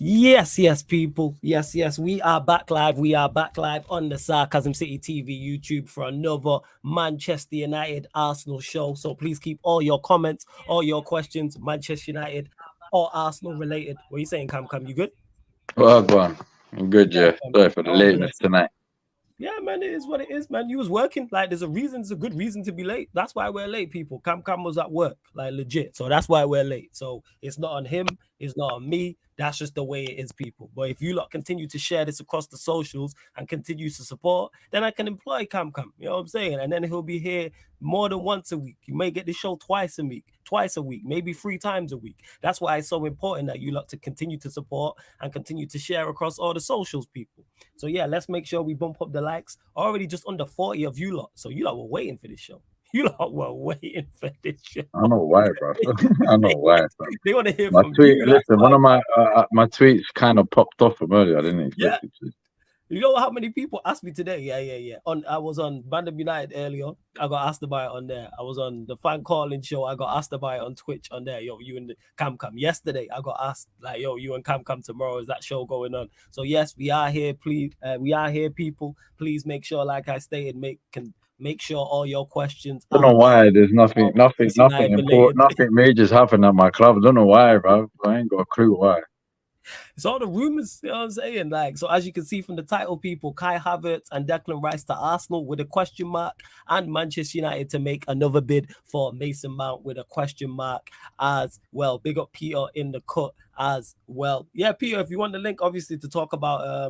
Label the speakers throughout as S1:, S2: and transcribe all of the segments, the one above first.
S1: Yes, people. Yes. We are back live. We are back live on the Sarcasm City TV YouTube for another Manchester United Arsenal show. So please keep all your comments, all your questions, Manchester United or Arsenal related. What are you saying, Cam? You good?
S2: Well, go on. I'm good,
S1: Yeah,
S2: yeah. Sorry for the
S1: oh,
S2: lateness
S1: bless.
S2: tonight.
S1: Yeah, man, it is what it is, man. You was working. Like, there's a reason. It's a good reason to be late. That's why we're late, people. Cam was at work, like legit. So that's why we're late. So it's not on him. It's not on me. That's just the way it is, people. But if you lot continue to share this across the socials and continue to support, then I can employ Cam. You know what I'm saying? And then he'll be here more than once a week. You may get the show twice a week, maybe 3 times a week. That's why it's so important that you lot to continue to support and continue to share across all the socials, people. So yeah, let's make sure we bump up the likes. Already just under 40 of you lot. So you lot were waiting for this show. You lot were waiting for this show.
S2: I know why, bro. I know why, bro.
S1: They want to hear
S2: My
S1: from
S2: tweet,
S1: you.
S2: listen, one of my tweets kind of popped off from earlier. I didn't
S1: Yeah.
S2: expect it to.
S1: You know how many people asked me today? Yeah. I was on Bandom United earlier. I got asked about it on there. I was on the fan calling show. I got asked about it on Twitch on there. Yo, you and Cam. Yesterday, I got asked like, yo, you and Cam tomorrow. Is that show going on? So yes, we are here. Please, we are here, people. Please make sure, like I stated, make sure all your questions
S2: I don't know
S1: are
S2: why. There's nothing,
S1: all
S2: nothing, nothing
S1: United
S2: important,
S1: related.
S2: nothing major's happened at my club. I don't know why, bro. I ain't got a clue why.
S1: It's all the rumors, you know what I'm saying? Like, so as you can see from the title, people, Kai Havertz and Declan Rice to Arsenal with a question mark, and Manchester United to make another bid for Mason Mount with a question mark as well. Big up Peter in the cut as well. Yeah, Peter, if you want the link, obviously, to talk about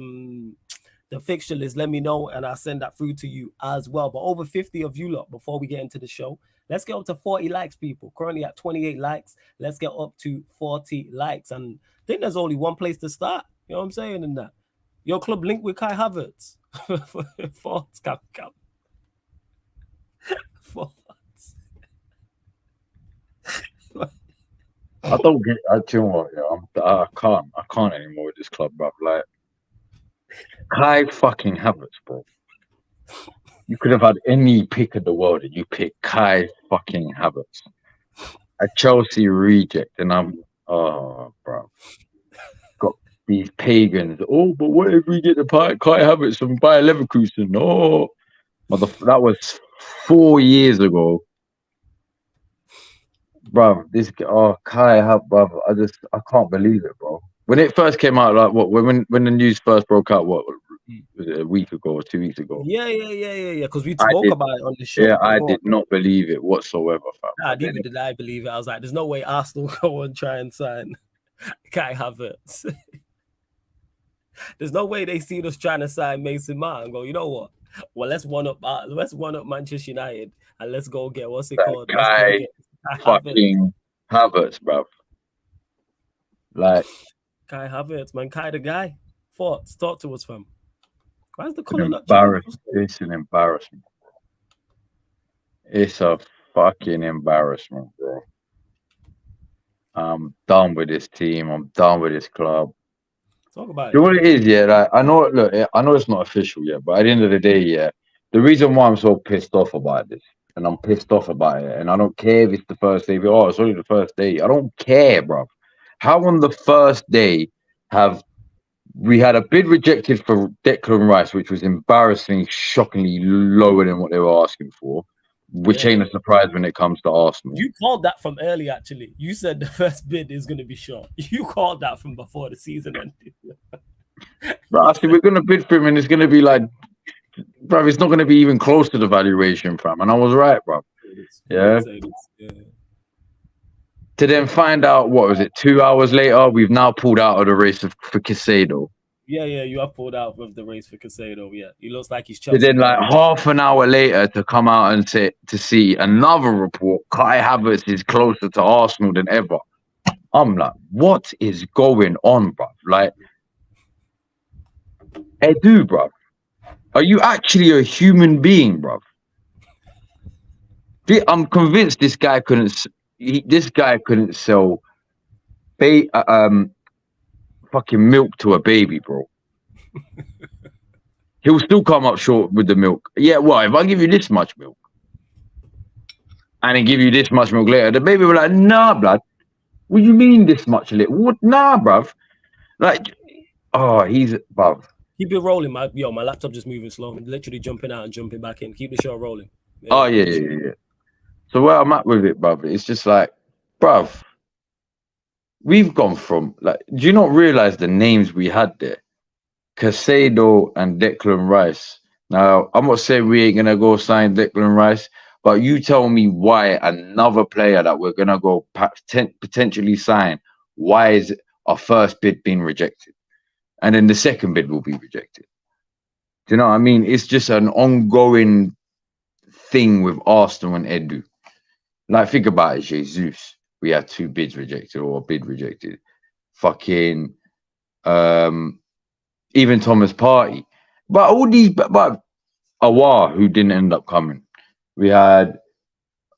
S1: the fixture list, let me know and I'll send that through to you as well. But over 50 of you lot before we get into the show. Let's get up to 40 likes, people. Currently at 28 likes. Let's get up to 40 likes. And I think there's only one place to start. You know what I'm saying in that? Your club linked with Kai Havertz. Thoughts, Cam. Thoughts.
S2: I don't get. Do you know what? Yeah, I can't anymore with this club, bro. Like Kai fucking Havertz, bro. You could have had any pick of the world, and you picked Kai fucking Havertz, a Chelsea reject, and bro, got these pagans. Oh, but what if we get the Kai Havertz from Bayer Leverkusen? Oh, that was 4 years ago, bro. This Kai Havertz, bro. I can't believe it, bro. When it first came out, like when the news first broke out, what was it, a week ago or 2 weeks ago?
S1: Yeah. Because we spoke about it on the show.
S2: Yeah, I did not believe it whatsoever, fam.
S1: Nah, neither did I believe it. I was like, there's no way Arsenal go and try and sign Kai Havertz. There's no way they see us trying to sign Mason Mount and go, you know what? Well, let's one up Manchester United and let's go get what's it called?
S2: Kai fucking Havertz, bro. Like
S1: Kai Havertz, man. Kai the guy. Thoughts, talk to us, fam. Why is the colour not
S2: changing? It's an embarrassment, bro. It's a fucking embarrassment, bro. I'm done with this team. I'm done with this club.
S1: Talk about
S2: it. You know what it is, yeah? Like, I know it's not official yet, but at the end of the day, yeah, the reason why I'm so pissed off about this, and I'm pissed off about it, and I don't care if it's the first day. Oh, it's only the first day. I don't care, bro. How on the first day we had a bid rejected for Declan Rice, which was embarrassingly, shockingly lower than what they were asking for, which ain't a surprise when it comes to Arsenal.
S1: You called that from early, actually. You said the first bid is going to be short. You called that from before the season ended.
S2: Bro, I said, we're going to bid for him, and it's going to be like, bro, it's not going to be even close to the valuation, fam. And I was right, bro. Yeah. To then find out, what was it, 2 hours later, we've now pulled out of the race for Caicedo.
S1: Yeah, you have pulled out of the race for Caicedo. Yeah, he looks like he's Chelsea.
S2: So then, like half an hour later, to come out and see another report, Kai Havertz is closer to Arsenal than ever. I'm like, what is going on, bro? Like, Edu, bro, are you actually a human being, bro? I'm convinced this guy couldn't sell fucking milk to a baby, bro. He'll still come up short with the milk. Yeah, well, if I give you this much milk and then give you this much milk later, the baby will be like, nah, blood. What do you mean this much? What? Nah, bruv. Like, oh, he's bruv.
S1: Keep it rolling, my laptop just moving slow. I'm literally jumping out and jumping back in. Keep the show rolling.
S2: Oh yeah. So where I'm at with it, bruv, it's just like, bruv, we've gone from like, do you not realize the names we had there? Casado and Declan Rice. Now, I'm not saying we ain't gonna go sign Declan Rice, but you tell me why another player that we're gonna go potentially sign, why is our first bid being rejected? And then the second bid will be rejected. Do you know what I mean? It's just an ongoing thing with Arsenal and Edu. Like, think about it, Jesus. We had 2 bids rejected or a bid rejected. Fucking even Thomas Partey. But all these but Awar, who didn't end up coming. We had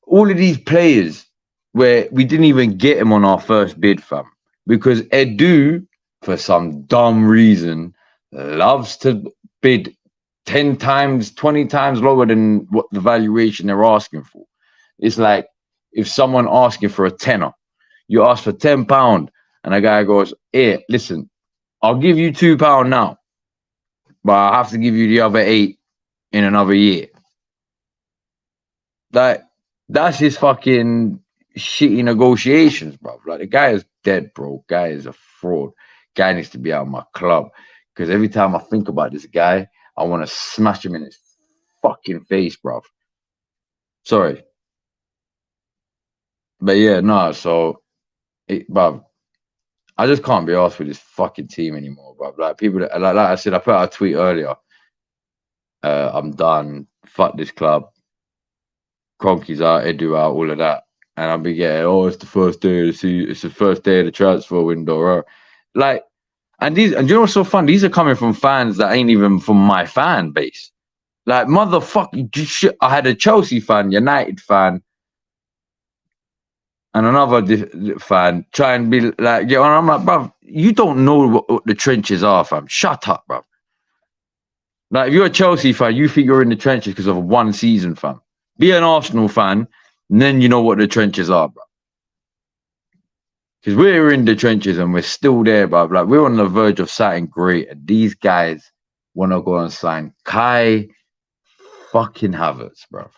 S2: all of these players where we didn't even get him on our first bid, fam. Because Edu, for some dumb reason, loves to bid 10 times, 20 times lower than what the valuation they're asking for. It's like if someone asking for a tenner, you ask for £10, and a guy goes, "Here, listen, I'll give you £2 now, but I have to give you the other 8 in another year." Like, that's his fucking shitty negotiations, bro. Like, the guy is dead, bro. Guy is a fraud. Guy needs to be out of my club. Because every time I think about this guy, I want to smash him in his fucking face, bro. Sorry. But yeah, no, so, bro, I just can't be asked with this fucking team anymore, bro. Like, people that, like I said, I put out a tweet earlier. I'm done. Fuck this club. Kroenke's out, Edu out, all of that. And I'll be getting, oh, it's the first day of the season, it's the first day of the transfer window. Right? Like, and you know what's so fun? These are coming from fans that ain't even from my fan base. Like, motherfucker, I had a Chelsea fan, United fan, and another fan try and be like, yeah, and I'm like, bro, you don't know what the trenches are, fam. Shut up, bro. Like, if you're a Chelsea fan, you think you're in the trenches because of one season, fam. Be an Arsenal fan, and then you know what the trenches are, bro. Because we're in the trenches and we're still there, bro. Like, we're on the verge of something great, and these guys want to go and sign Kai fucking Havertz, bro.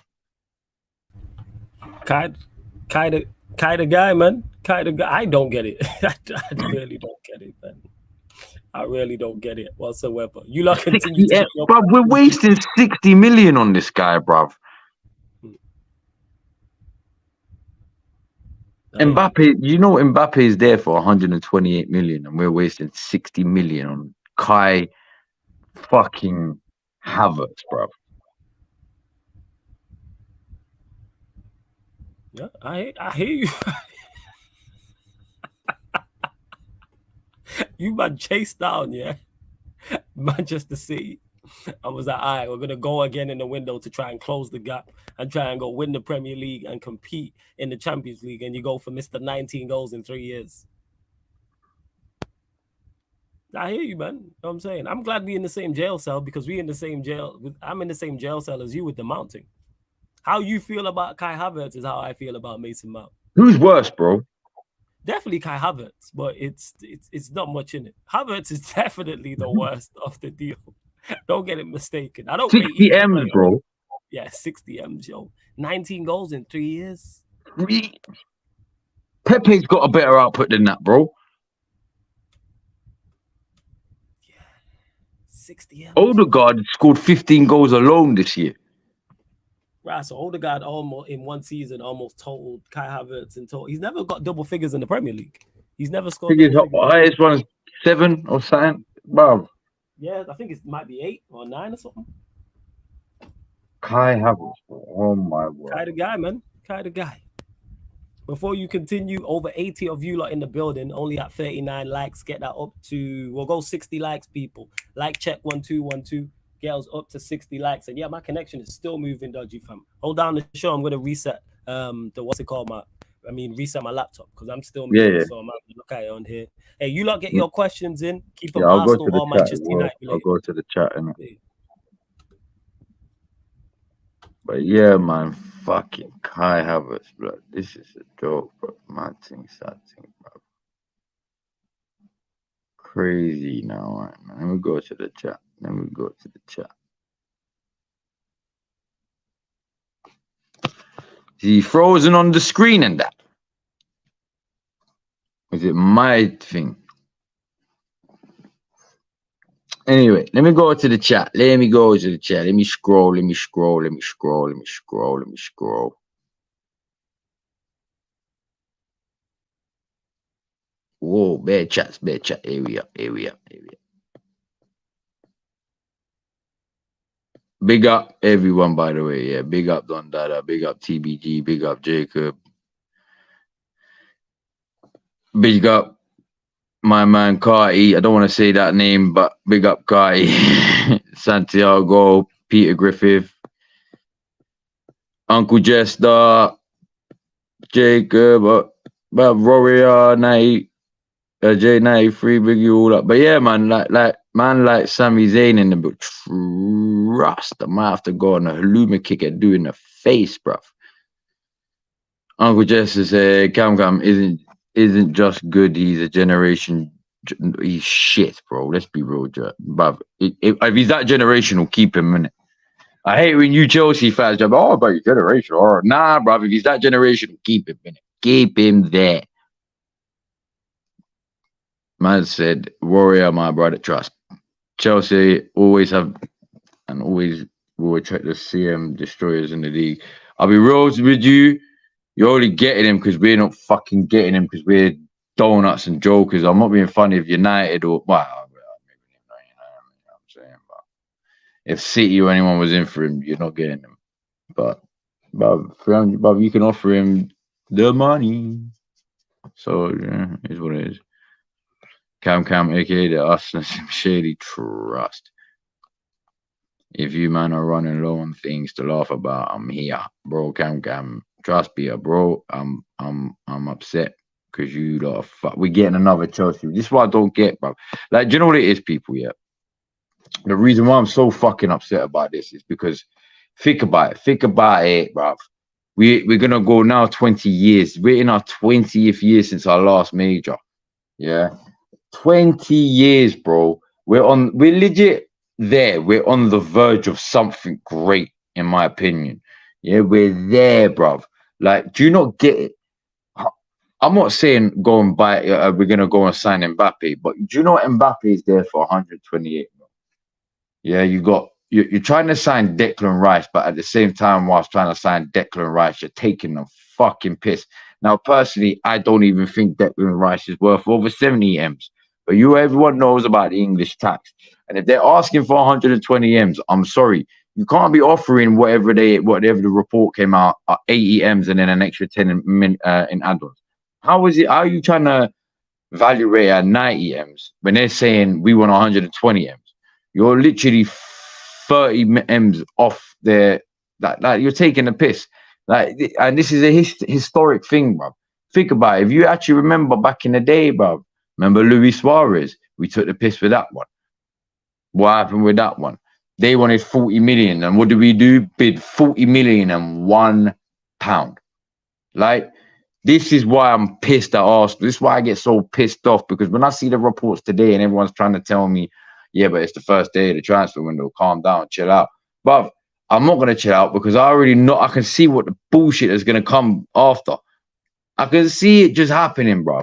S1: Kai the guy, man. Kai the guy. I don't get it. I really don't get it, man. I really don't get it whatsoever. You lot continue to get your...
S2: Bro, we're wasting 60 million on this guy, bro. Mbappe, you know Mbappe is there for 128 million and we're wasting 60 million on Kai fucking Havertz, bro.
S1: Yeah, I hear you. You man chased down, yeah, Manchester City. I was like, all right, we're gonna go again in the window to try and close the gap and try and go win the Premier League and compete in the Champions League, and you go for Mr. 19 goals in 3 years. I hear you, man. You know what I'm saying? I'm glad we're in the same jail cell because we're in the same jail. I'm in the same jail cell as you with the mounting. How you feel about Kai Havertz is how I feel about Mason Mount.
S2: Who's worse, bro?
S1: Definitely Kai Havertz, but it's not much in it. Havertz is definitely the worst of the deal. Don't get it mistaken. I don't
S2: 60 M's, bro.
S1: Yeah, 60 M's, yo. 19 goals in 3 years.
S2: Pepe's got a better output than that, bro.
S1: Yeah. 60 M's.
S2: Odegaard scored 15 goals alone this year.
S1: Right, so Odegaard almost in one season almost totaled Kai Havertz in total. He's never got double figures in the Premier League. He's never scored.
S2: His highest one is 7 or something, bro.
S1: Yeah, I think it might be 8 or 9 or something.
S2: Kai Havertz, bro. Oh my word.
S1: Kai the guy, man. Kai the guy. Before you continue, over 80 of you lot in the building, only at 39 likes. Get that up to, we'll go 60 likes, people. Like check 1212. Get us up to 60 likes. And yeah, my connection is still moving dodgy, fam. Hold down the show. I'm going to reset reset my laptop because I'm still moving.
S2: Yeah.
S1: So I'm going to look at it on here. Hey, you lot get your questions in. Keep them
S2: I'll
S1: Arsenal or Manchester United.
S2: I'll go to the chat, innit? Yeah. But yeah, man, fucking Kai Havertz, bro. This is a joke, bro. Man, sad thing, bro. crazy now. Right, man. Let me go to the chat. Is he frozen on the screen and that? Is it my thing? Anyway, let me go to the chat. Let me scroll. Whoa, bad chat. Here we are. Big up everyone, by the way. Yeah, big up Don Dada, big up TBG, big up Jacob. Big up my man Carty. I don't want to say that name, but big up Carty. Santiago, Peter Griffith, Uncle Jester, Jacob, Warrior 90, J93, big you all up. But yeah, man, like Sami Zayn in the book, trust. I might have to go on a Halloumi kick and do in the face, bruv. Uncle Jester said, Cam isn't just good, he's a generation. He's shit, bro. Let's be real, bruv. If he's that generational, keep him in it. I hate when you Chelsea fans jump, oh, but he's generational. Or, nah, bruv, if he's that generational, keep him in it. Keep him there. Man said, Warrior, my brother, trust. Chelsea always have and always will attract the CM destroyers in the league. I'll be real with you. You're only getting him because we're not fucking getting him because we're donuts and jokers. I'm not being funny if United or maybe not United, I'm saying, but if City or anyone was in for him, you're not getting him. But 300, but you can offer him the money. So yeah, it's what it is. Cam, aka the Arsenal shady trust. If you man are running low on things to laugh about, I'm here, bro. Cam, trust me, bro. I'm upset because you lot of fuck. We're getting another Chelsea. This is what I don't get, bro. Like, do you know what it is, people? Yeah. The reason why I'm so fucking upset about this is because think about it, bro. We're gonna go now 20 years. We're in our 20th year since our last major. Yeah. 20 years, bro. We're legit there. We're on the verge of something great, in my opinion. Yeah, we're there, bruv. Like, do you not get it? I'm not saying go and buy, we're going to go and sign Mbappe, but do you know Mbappe is there for 128? Yeah, you're trying to sign Declan Rice, but at the same time, whilst trying to sign Declan Rice, you're taking a fucking piss. Now, personally, I don't even think Declan Rice is worth over 70 M's. But everyone knows about the English tax. And if they're asking for 120 M's, I'm sorry. You can't be offering whatever the report came out, 80 M's and then an extra 10 in add-ons. How are you trying to evaluate at 90 M's when they're saying we want 120 M's? You're literally 30 M's off there. Like you're taking a piss. Like, and this is a historic thing, bro. Think about it. If you actually remember back in the day, bro. Remember Luis Suarez? We took the piss with that one. What happened with that one? They wanted 40 million. And what did we do? Bid 40 million and £1. Like, this is why I'm pissed at Arsenal. This is why I get so pissed off. Because when I see the reports today and everyone's trying to tell me, yeah, but it's the first day of the transfer window. Calm down, chill out. But I'm not going to chill out because I already know. I can see what the bullshit is going to come after. I can see it just happening, bro.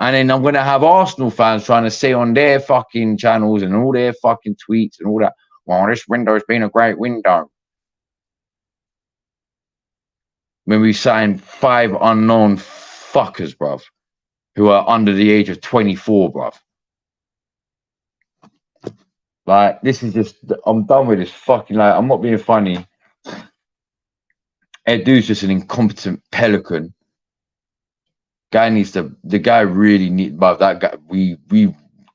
S2: And then I'm going to have Arsenal fans trying to say on their fucking channels and all their fucking tweets and all that, well, this window's been a great window. When we signed 5 unknown fuckers, bruv, who are under the age of 24, bruv. Like, this is just, I'm done with this fucking, like, I'm not being funny. Edu's just an incompetent pelican. The guy really needs, but that guy,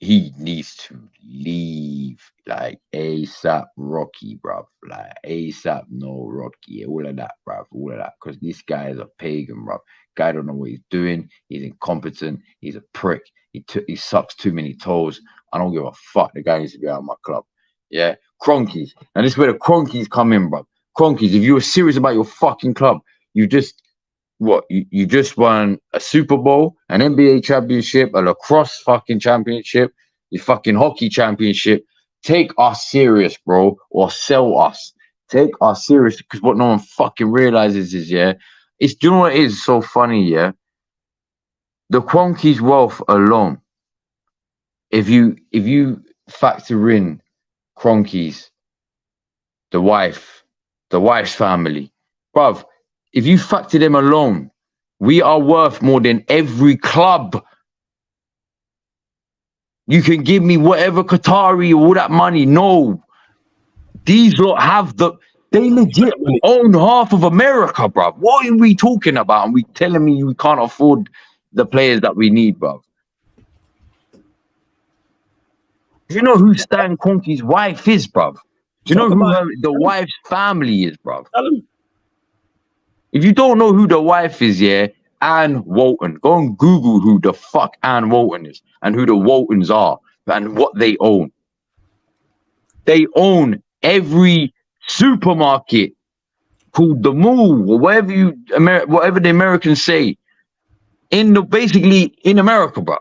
S2: he needs to leave, like, ASAP Rocky, bruv. Like, ASAP no Rocky, all of that, bruv, all of that. Because this guy is a pagan, bruv. Guy don't know what he's doing. He's incompetent. He's a prick. He sucks too many toes. I don't give a fuck. The guy needs to be out of my club. Yeah, Cronkies. And this is where the Cronkies come in, bruv. Cronkies, if you were serious about your fucking club, you just just won a Super Bowl, an NBA championship, a lacrosse fucking championship. your fucking hockey championship. Take us serious, bro, or sell us. Take us serious, because what no one fucking realizes is, yeah, do you know what is so funny, yeah? The Kroenke's wealth alone, if you factor in Kroenke's, the wife's family, bruv, if you factor them alone, we are worth more than every club. You can give me whatever Qatari or all that money. No, these lot have they legit own half of America, bruv. What are we talking about? And we telling me we can't afford the players that we need, bruv. Do you know who Stan Kroenke's wife is, bruv? Do you know who the wife's family is, bruv? If you don't know who the wife is, yeah, Ann Walton. Go and Google who the fuck Ann Walton is and who the Waltons are and what they own. They own every supermarket called the Mall or whatever the Americans say basically in America, bruv.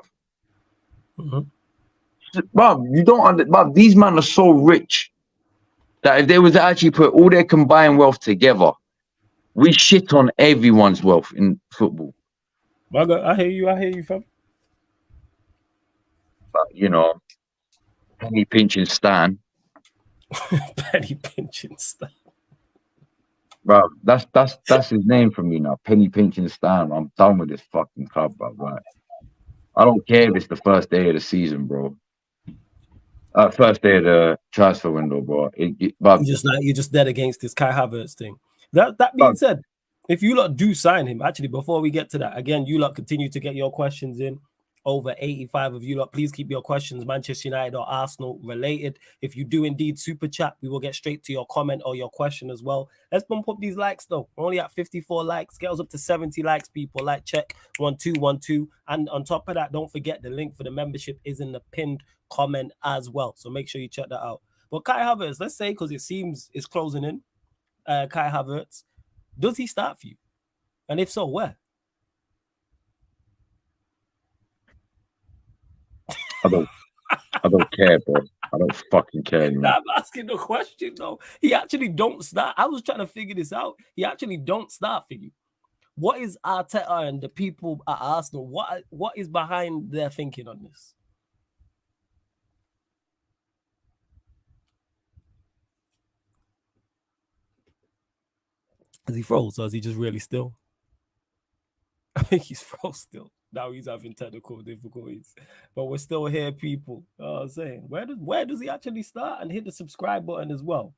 S2: Bruv, you don't bruv, these men are so rich that if they was to actually put all their combined wealth together, we shit on everyone's wealth in football.
S1: I hear you, fam.
S2: But you know, penny pinching Stan.
S1: Penny pinching Stan.
S2: Bro, that's his name for me now. Penny pinching Stan. I'm done with this fucking club, bro. Right? I don't care if it's the first day of the season, bro. First day of the transfer window, bro.
S1: You're just dead against this Kai Havertz thing. That being said, if you lot do sign him, actually, before we get to that, again, you lot continue to get your questions in. Over 85 of you lot, please keep your questions Manchester United or Arsenal related. If you do indeed super chat, we will get straight to your comment or your question as well. Let's bump up these likes though. We're only at 54 likes. Get us up to 70 likes, people. Like check 1212. And on top of that, don't forget the link for the membership is in the pinned comment as well. So make sure you check that out. But Kai Havertz, let's say, because it seems it's closing in. Kai Havertz, does he start for you? And if so, where?
S2: I don't care, bro. I don't fucking care anymore.
S1: I'm asking the question though. He actually don't start. I was trying to figure this out. He actually don't start for you. What is Arteta and the people at Arsenal? What is behind their thinking on this? Is he froze or is he just really still? I think he's froze still. Now he's having technical difficulties, but we're still here, people. You know what I'm saying, where does he actually start? And hit the subscribe button as well.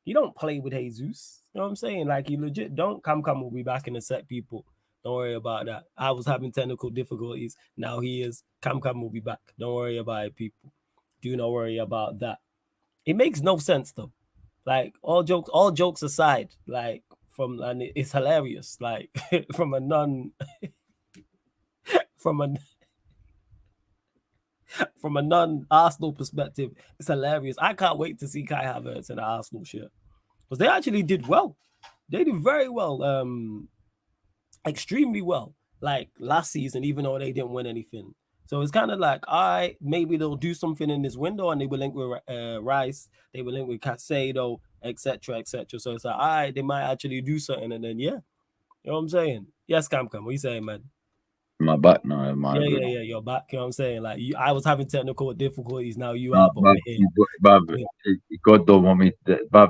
S1: He don't play with Jesus. You know what I'm saying? Like he legit don't. Cam will be back in a sec, people. Don't worry about that. I was having technical difficulties. Now he is. Cam will be back. Don't worry about it, people. Do not worry about that. It makes no sense though. Like all jokes aside, like and it's hilarious. Like from a non-Arsenal perspective, it's hilarious. I can't wait to see Kai Havertz in the Arsenal shirt because they actually did well. They did very well, extremely well. Like last season, even though they didn't win anything. So it's kind of like, maybe they'll do something in this window, and they will link with Rice, they will link with Caicedo, etc., etc. So it's like, they might actually do something, and then you know what I'm saying? Yes, Cam, what you saying, man?
S2: My back now,
S1: yeah, you're back. You know what I'm saying? Like I was having technical difficulties. Now you are.
S2: God don't want me.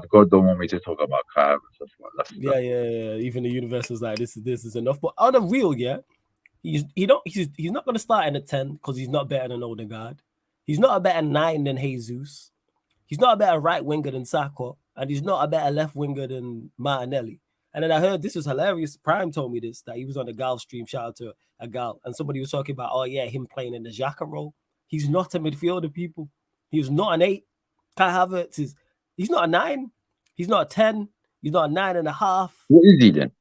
S2: God don't want me to talk about Kai Havertz.
S1: Yeah. Even the universe is like, this is enough. But on the real, yeah, he's not gonna start in a 10 because he's not better than Odegaard. He's not a better 9 than Jesus. He's not a better right winger than Saka, and he's not a better left winger than Martinelli. And then I heard, this was hilarious, Prime told me this, that he was on the Gal stream, shout out to a Gal, and somebody was talking about, him playing in the Xhaka role. He's not a midfielder, people. He's not an 8. Kai Havertz he's not a 9. He's not a 10. He's not a 9.5.
S2: What is he then?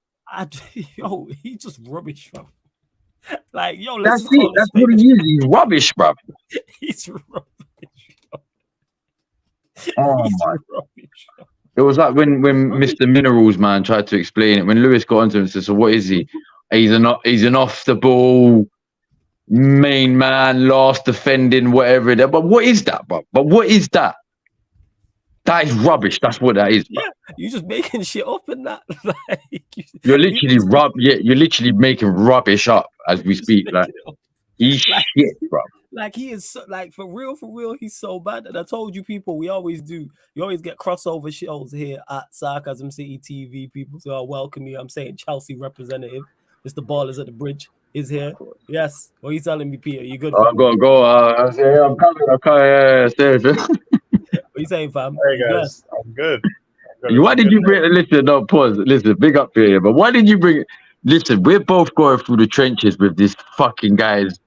S1: He's just rubbish, bro. Like,
S2: that's what he is. He's rubbish, bro.
S1: He's rubbish, bro.
S2: Rubbish, bro. It was like when Mr. Minerals man tried to explain it. When Lewis got onto him and said, "So what is he? He's an off the ball main man, last defending, whatever. But what is that, bro? But what is that? That is rubbish. That's what that is, bro.
S1: Yeah, you're just making shit up and that.
S2: You're literally you're literally making rubbish up as we speak. Like he's shit, bro.
S1: Like he is like for real, he's so bad. And I told you people, we always do. You always get crossover shows here at Sarcasm City TV. People, so I welcome you. I'm saying Chelsea representative, Mr. Ballers at the Bridge is here. Yes. What are you telling me, Peter? You good?
S2: Go. I'm coming.
S1: What you saying, fam?
S3: Hey guys, I'm good.
S2: Why did you bring? Listen, no pause. Listen, big up here. But why did you bring? Listen, we're both going through the trenches with this fucking guys,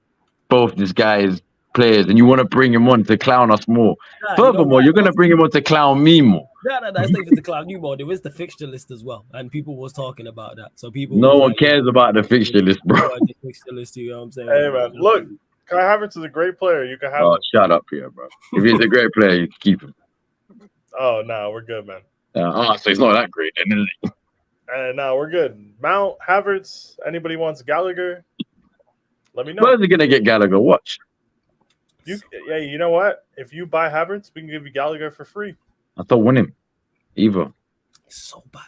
S2: both these guys players, and you want to bring him on to clown us more. Nah, furthermore, you're gonna bring him on to clown me more.
S1: No, it's not even to clown you more. There is the fixture list as well, and people was talking about that. So people.
S2: No one cares about the fixture list, bro.
S1: The fixture list, you know what I'm saying?
S3: Hey man, look, Kai Havertz is a great player. You can have.
S2: Oh, shut up here, bro. If he's a great player, you can keep him.
S3: Oh no, we're good, man.
S2: So he's not that great, then, is he?
S3: No, we're good. Mount, Havertz. Anybody wants Gallagher? Let me know.
S2: Where's he gonna get Gallagher? Watch.
S3: You know what? If you buy Havertz, we can give you Gallagher for free.
S2: I don't want him either.
S1: It's so bad.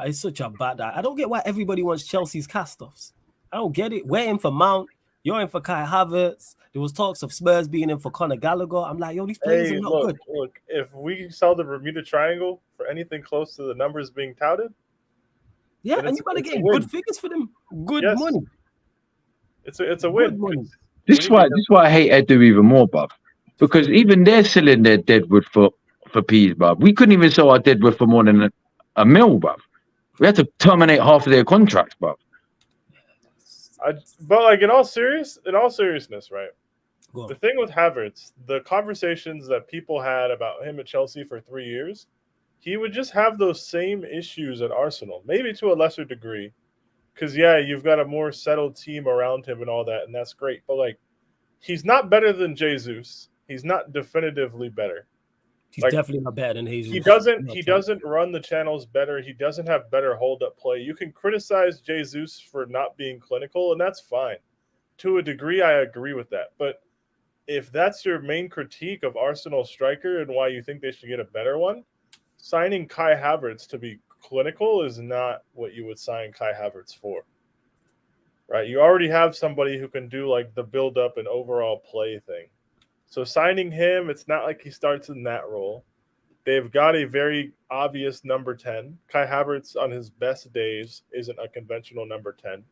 S3: It's
S1: such a bad. I don't get why everybody wants Chelsea's cast-offs. I don't get it. We're in for Mount. You're in for Kai Havertz. There was talks of Spurs being in for Conor Gallagher. I'm like, yo, these players are not good.
S3: Look, if we sell the Bermuda Triangle for anything close to the numbers being touted,
S1: yeah, and you gotta get good figures for them. Good money.
S3: It's a win.
S2: This is why I hate Edu even more, bruv. Because even they're selling their Deadwood for peas, bruv. We couldn't even sell our Deadwood for more than a mil, bruv. We had to terminate half of their contracts, bruv.
S3: But like in all seriousness, right? The thing with Havertz, the conversations that people had about him at Chelsea for 3 years, he would just have those same issues at Arsenal, maybe to a lesser degree. Because, yeah, you've got a more settled team around him and all that, and that's great. But, like, he's not better than Jesus. He's not definitively better.
S1: He's definitely not better than Jesus.
S3: He doesn't run the channels better. He doesn't have better hold-up play. You can criticize Jesus for not being clinical, and that's fine. To a degree, I agree with that. But if that's your main critique of Arsenal striker and why you think they should get a better one, signing Kai Havertz to be clinical is not what you would sign Kai Havertz for, right? You already have somebody who can do like the build up and overall play thing. So signing him, it's not like he starts in that role. They've got a very obvious number 10. Kai Havertz on his best days isn't a conventional number 10.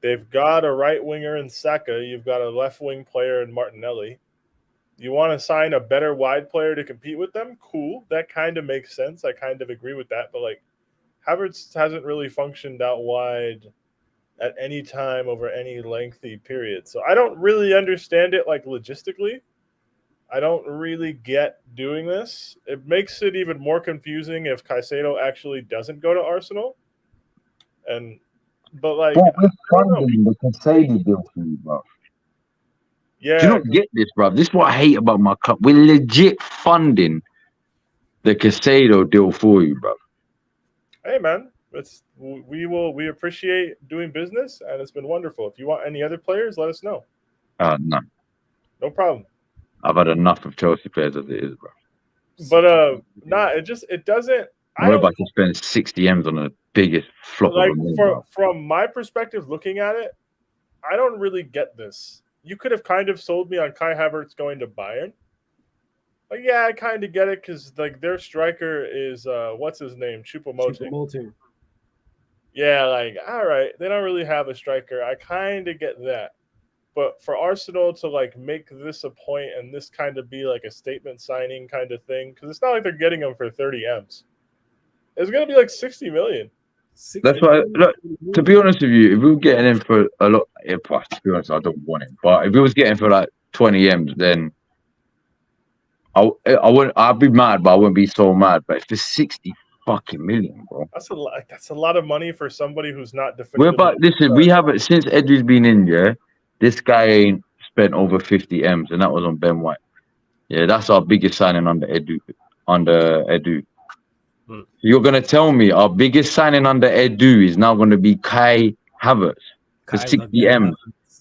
S3: They've got a right winger in Saka. You've got a left wing player in Martinelli. You want to sign a better wide player to compete with them? Cool. That kind of makes sense. I kind of agree with that. But, like, Havertz hasn't really functioned out wide at any time over any lengthy period. So I don't really understand it, like, logistically. I don't really get doing this. It makes it even more confusing if Caicedo actually doesn't go to Arsenal. But, like,
S2: we're funding the Caicedo deal for you, bro.
S3: Yeah.
S2: Do you not get this, bro? This is what I hate about my club. We're legit funding the Caicedo deal for you, bro.
S3: Hey, man. We appreciate doing business, and it's been wonderful. If you want any other players, let us know.
S2: No.
S3: No problem.
S2: I've had enough of Chelsea players as it is, bro.
S3: But it doesn't.
S2: I'm about to spend 60 M's on the biggest flop
S3: like
S2: of a million,
S3: from my perspective, looking at it, I don't really get this. You could have kind of sold me on Kai Havertz going to Bayern. Like, yeah, I kind of get it because like their striker is what's his name, Choupo-Moting. Yeah, like all right, they don't really have a striker. I kind of get that. But for Arsenal to like make this a point and this kind of be like a statement signing kind of thing, because it's not like they're getting him for 30 M's. It's gonna be like 60 million.
S2: That's why. Look, to be honest with you, if we were getting him for a lot, to be honest, I don't want him. But if he was getting for like 20 M's, then I wouldn't. I'd be mad, but I wouldn't be so mad. But if it's 60 fucking million, bro,
S3: that's a lot. That's a lot of money for somebody who's not
S2: definitively. Listen, we haven't since Edu's been in. Yeah, this guy ain't spent over 50 M's, and that was on Ben White. Yeah, that's our biggest signing under Edu. You're going to tell me our biggest signing under Edu is now going to be Kai Havertz. for
S1: Kai's
S2: 60
S1: again,
S2: M.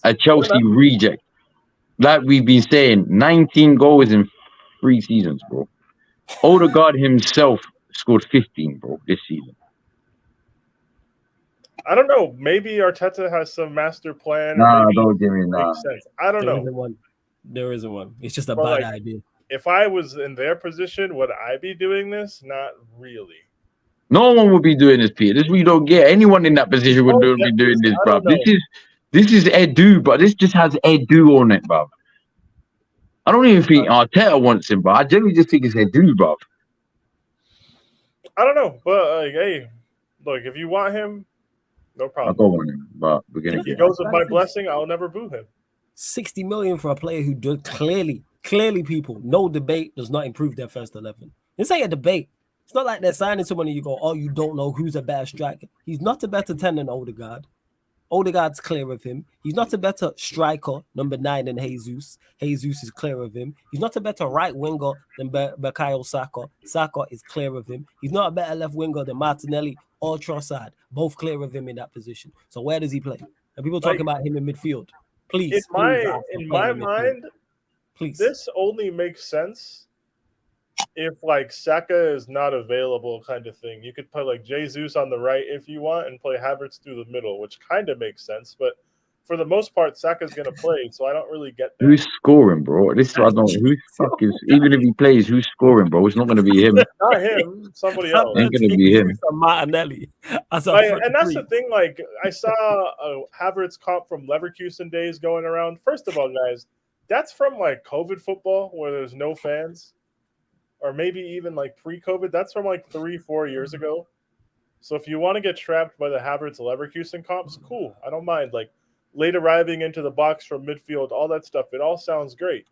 S2: A Chelsea reject. Like we've been saying, 19 goals in 3 seasons, bro. Odegaard himself scored 15, bro, this season.
S3: I don't know. Maybe Arteta has some master plan.
S2: Nah,
S3: or maybe
S2: don't give me
S3: it
S2: that.
S3: makes sense. I don't
S1: There
S3: know.
S1: isn't one. There isn't one. It's just a
S3: But,
S1: bad
S3: like,
S1: idea.
S3: If I was in their position, would I be doing this? Not really.
S2: No one would be doing this, Peter. This we don't get. Anyone in that position would be doing this, bro. This is Edu, but this just has Edu on it, bro. I don't even think Arteta wants him, bro. I generally just think it's Edu, bro.
S3: I don't know, but hey, look, if you want him, no problem.
S2: I don't want him, but we're gonna
S3: If he
S2: get.
S3: goes with my blessing, I'll never boo him.
S1: 60 million for a player who does clearly, people, no debate, does not improve their first 11. This ain't a debate. It's not like they're signing someone and you go, oh, you don't know who's a better striker. He's not a better 10 than Odegaard. Odegaard's clear of him. He's not a better striker, number 9 than Jesus. Jesus is clear of him. He's not a better right winger than Bukayo Saka. Saka is clear of him. He's not a better left winger than Martinelli or Trossard. Both clear of him in that position. So where does he play? And people talking about him in midfield. Please.
S3: In my mind,
S1: please.
S3: This only makes sense if like Saka is not available, kind of thing. You could play like Jesus on the right if you want, and play Havertz through the middle, which kind of makes sense. But for the most part, Saka's going to play, so I don't really get that.
S2: Who's scoring, bro? This is what I don't. Who fuck is? Even if he plays, who's scoring, bro? It's not going to be him.
S3: Not him. Somebody else.
S2: Ain't going to be him.
S1: Martinelli.
S3: And that's the thing. Like I saw a Havertz comp from Leverkusen days going around. First of all, guys, that's from like COVID football where there's no fans. Or maybe even like pre-COVID. That's from like 3-4 years ago. So if you want to get trapped by the Havertz Leverkusen comps, cool. I don't mind. Like late arriving into the box from midfield, all that stuff. It all sounds great.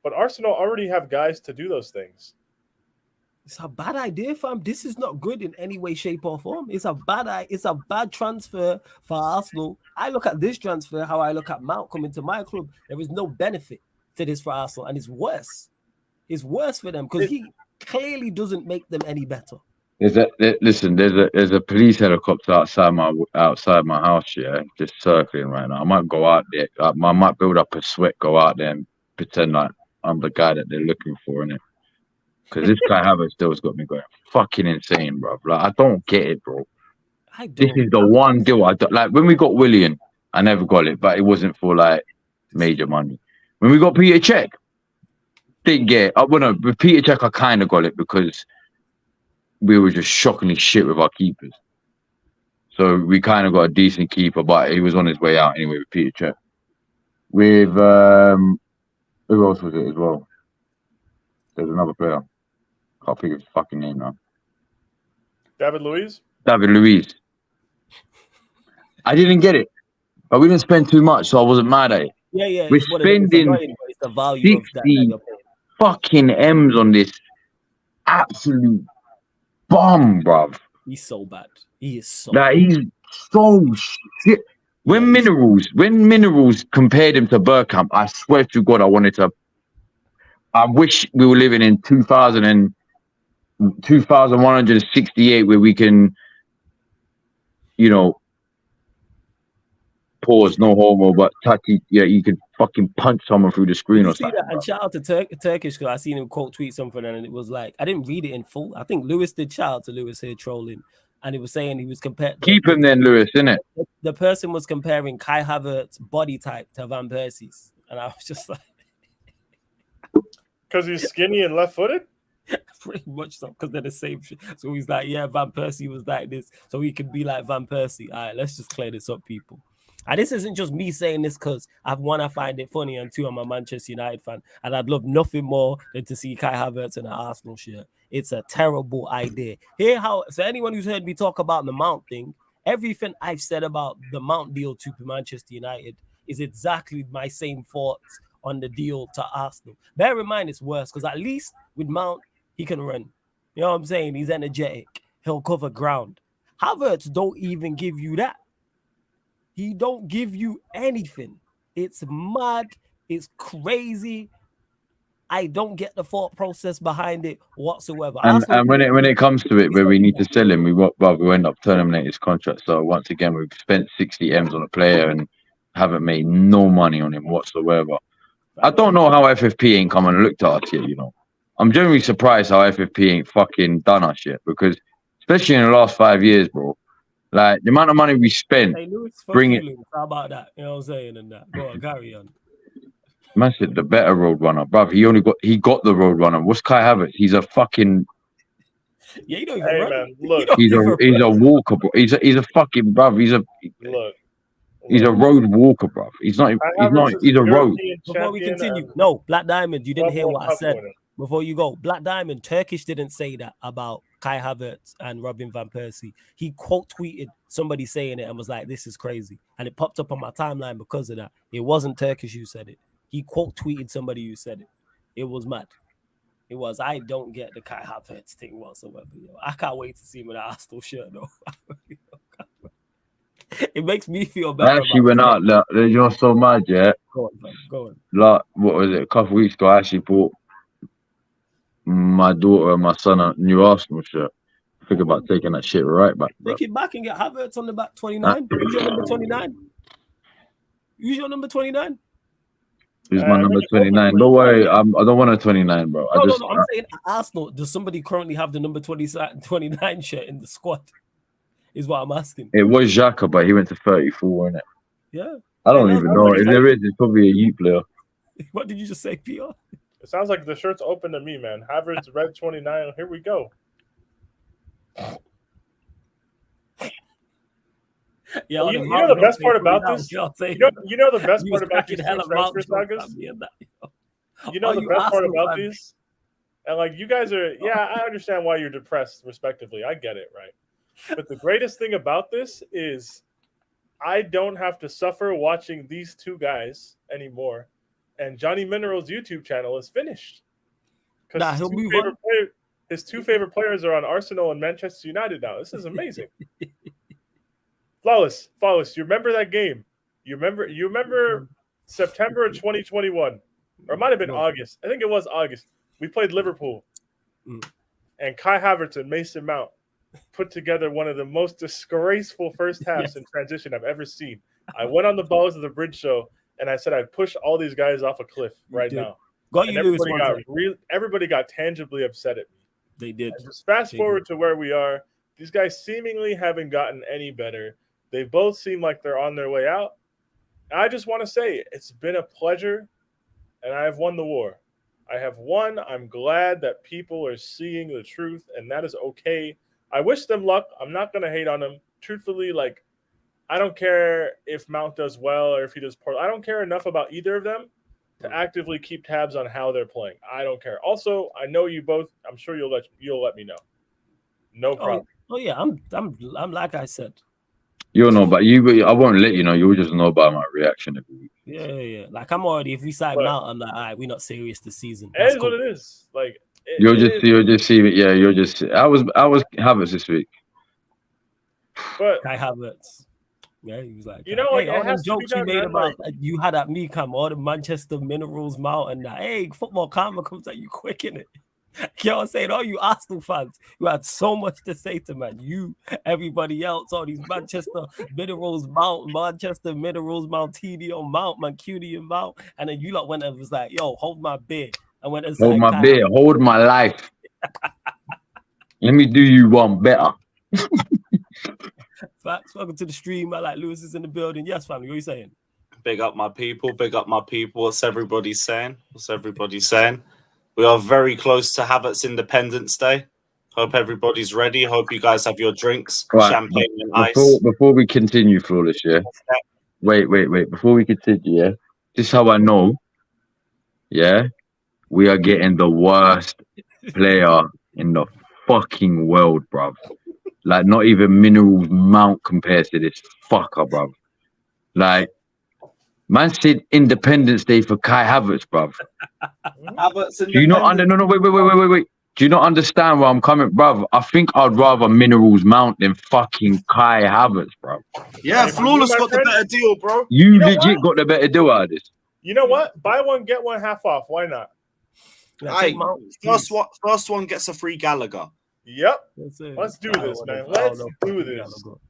S3: But Arsenal already have guys to do those things.
S1: It's a bad idea, fam. This is not good in any way, shape, or form. It's a bad transfer for Arsenal. I look at this transfer how I look at Mount coming to my club. There is no benefit to this for Arsenal, and it's worse. It's worse for them because he clearly doesn't make them any better.
S2: There's a police helicopter outside my house, yeah, just circling right now. I might go out there. I might build up a sweat, go out there and pretend like I'm the guy that they're looking for, innit? Because this guy Havertz still's got me going fucking insane, bro. Like I don't get it, bro. This is the one deal I don't like. When we got Willian, I never got it, but it wasn't for like major money. When we got Peter Cech, didn't get it. With Peter Cech, I kind of got it because we were just shockingly shit with our keepers. So we kind of got a decent keeper, but he was on his way out anyway with Peter Cech. With who else was it as well? There's another player. Can't think of his fucking name now.
S3: David Luiz.
S2: I didn't get it, but we didn't spend too much, so I wasn't mad at it.
S1: Yeah.
S2: We're spending
S1: it's the value
S2: 60 fucking M's on this absolute bomb, bruv.
S1: He's so bad. He is so
S2: bad. He's so shit. When Minerals compared him to Bergkamp, I swear to God, I wish we were living in 2168 where we can, pause, no homo, but Tati, yeah, you could fucking punch someone through the screen or something.
S1: And shout out to Turkish, because I seen him quote tweet something and it was like, I didn't read it in full. I think Lewis did. Shout out to Lewis here trolling. And he was saying he was comparing.
S2: Keep him then, Lewis, innit?
S1: The person was comparing Kai Havertz's body type to Van Persie's. And I was just like.
S3: Because he's skinny and left-footed?
S1: Pretty much so, because they're the same shit. So he's like, yeah, Van Persie was like this. So he could be like Van Persie. All right, let's just clear this up, people. And this isn't just me saying this because I find it funny, and 2, I'm a Manchester United fan. And I'd love nothing more than to see Kai Havertz in an Arsenal shirt. It's a terrible idea. So anyone who's heard me talk about the Mount thing, everything I've said about the Mount deal to Manchester United is exactly my same thoughts on the deal to Arsenal. Bear in mind it's worse because at least with Mount, he can run. You know what I'm saying? He's energetic. He'll cover ground. Havertz don't even give you that. He don't give you anything. It's mad. It's crazy. I don't get the thought process behind it whatsoever.
S2: And
S1: Arsenal,
S2: when it comes to it, where we need to sell him, we end up terminating his contract. So once again, we've spent 60 M's on a player and haven't made no money on him whatsoever. I don't know how FFP ain't come and looked at us yet. I'm genuinely surprised how FFP ain't fucking done us yet, because especially in the last 5 years, bro. Like the amount of money we spent,
S1: Hey, Lewis,
S2: bring it.
S1: How about that? You know what I'm saying? And that. Go on, carry on.
S2: Man said the better road runner, bruv. He got the road runner. What's Kai Havertz? He's a fucking.
S1: Yeah, you don't even
S3: Hey
S1: run.
S3: man, look.
S2: He's a walker, bro. He's a fucking bruv. He's a road walker, bruv. He's a road.
S1: Before we continue, no, Black Diamond, you didn't hear what I said. Before you go, Black Diamond, Turkish didn't say that about Kai Havertz and Robin van Persie. He quote tweeted somebody saying it and was like, "This is crazy," and it popped up on my timeline because of that. It wasn't Turkish who said it. He quote tweeted somebody who said it. It was mad. It was. I don't get the Kai Havertz thing whatsoever. I can't wait to see him in an Arsenal shirt though. It makes me feel better.
S2: I actually went out. You're so mad, yeah.
S1: Go on, man. Go on.
S2: Like, what was it? A couple of weeks ago, I actually bought my daughter and my son a new Arsenal shirt. I think about taking that shit right back.
S1: Take it back and get Havertz on the back 29. Who's your number 29? Who's your number 29?
S2: Who's my number 29? Don't worry, I don't want a 29, bro.
S1: No, I'm saying Arsenal. Does somebody currently have the number 29 shirt in the squad? Is what I'm asking.
S2: It was Xhaka, but he went to 34, innit?
S1: Yeah.
S2: I don't even know. If there is, it's probably a youth player.
S1: What did you just say, Peter?
S3: It sounds like the shirt's open to me, man. Havertz, red 29. Here we go.
S1: Yeah,
S3: you know the best part about this? You know the best part about these transfer sagas? You know the best part about these? And like you guys are, I understand why you're depressed, respectively. I get it, right? But the greatest thing about this is I don't have to suffer watching these two guys anymore. And Johnny Mineral's YouTube channel is finished. Because his two favorite players are on Arsenal and Manchester United now. This is amazing. Flawless. You remember that game? You remember September 2021, or it might have been August. I think it was August. We played Liverpool, and Kai Havertz and Mason Mount put together one of the most disgraceful first halves in transition I've ever seen. I went on the Balls of the Bridge show, and I said I'd push all these guys off a cliff now. Everybody got tangibly upset at me.
S1: They did.
S3: And just fast forward to where we are. These guys seemingly haven't gotten any better. They both seem like they're on their way out. I just want to say it's been a pleasure, and I have won the war. I have won. I'm glad that people are seeing the truth, and that is okay. I wish them luck. I'm not going to hate on them. Truthfully, I don't care if Mount does well or if he does poorly. I don't care enough about either of them to actively keep tabs on how they're playing. I don't care. Also, I know you both. I'm sure you'll let me know. No problem.
S1: Oh yeah, I'm like I said.
S2: You'll know, but I won't let you know. You'll just know about my reaction every week.
S1: Yeah. Like I'm already. If we side Mount, I'm like, all right, we're not serious this season.
S3: It is what it is. Like
S2: you'll just see it. Yeah, you'll just. I was Havertz this week.
S3: But
S1: Kai Havertz. Yeah, he was like,
S3: hey,
S1: all the jokes you made about you had at me, all the Manchester Minerals Mount and that. Hey, football karma comes at you quick, innit? You know what I'm saying? All you Arsenal fans, you had so much to say to man. You, everybody else, all these Manchester Minerals Mount, Manchester Minerals Mountinio Mount, Mancunian Mount, and then you lot went and was like, yo, hold my beer. I went and
S2: hold my beer, hold my life. Let me do you one better.
S1: Facts. Welcome to the stream. I like Lewis is in the building. Yes, family. What are you saying?
S4: Big up my people. Big up my people. What's everybody saying? We are very close to Havertz Independence Day. Hope everybody's ready. Hope you guys have your drinks, champagne and ice.
S2: Before we continue, Flawless, yeah? Wait. Before we continue, yeah? This is how I know, yeah? We are getting the worst player in the fucking world, bruv. Like, not even Minerals Mount compares to this fucker, bruv. Like, man said Independence Day for Kai Havertz, bruv. Do you not wait. Do you not understand where I'm coming, bruv? I think I'd rather Minerals Mount than fucking Kai Havertz, bruv.
S4: Yeah, Flawless got the better deal, bro.
S2: You legit got the better deal out of this.
S3: You know what? Buy one, get one half off. Why not?
S1: Yeah,
S4: Hey,
S1: take Mount,
S4: first one gets a free Gallagher.
S3: Yep.
S1: That's it.
S3: Let's do
S1: I don't
S3: this,
S1: wanna-
S3: man.
S1: I don't
S3: Let's
S1: know
S3: do
S1: fucking
S3: this.
S1: Gallagher.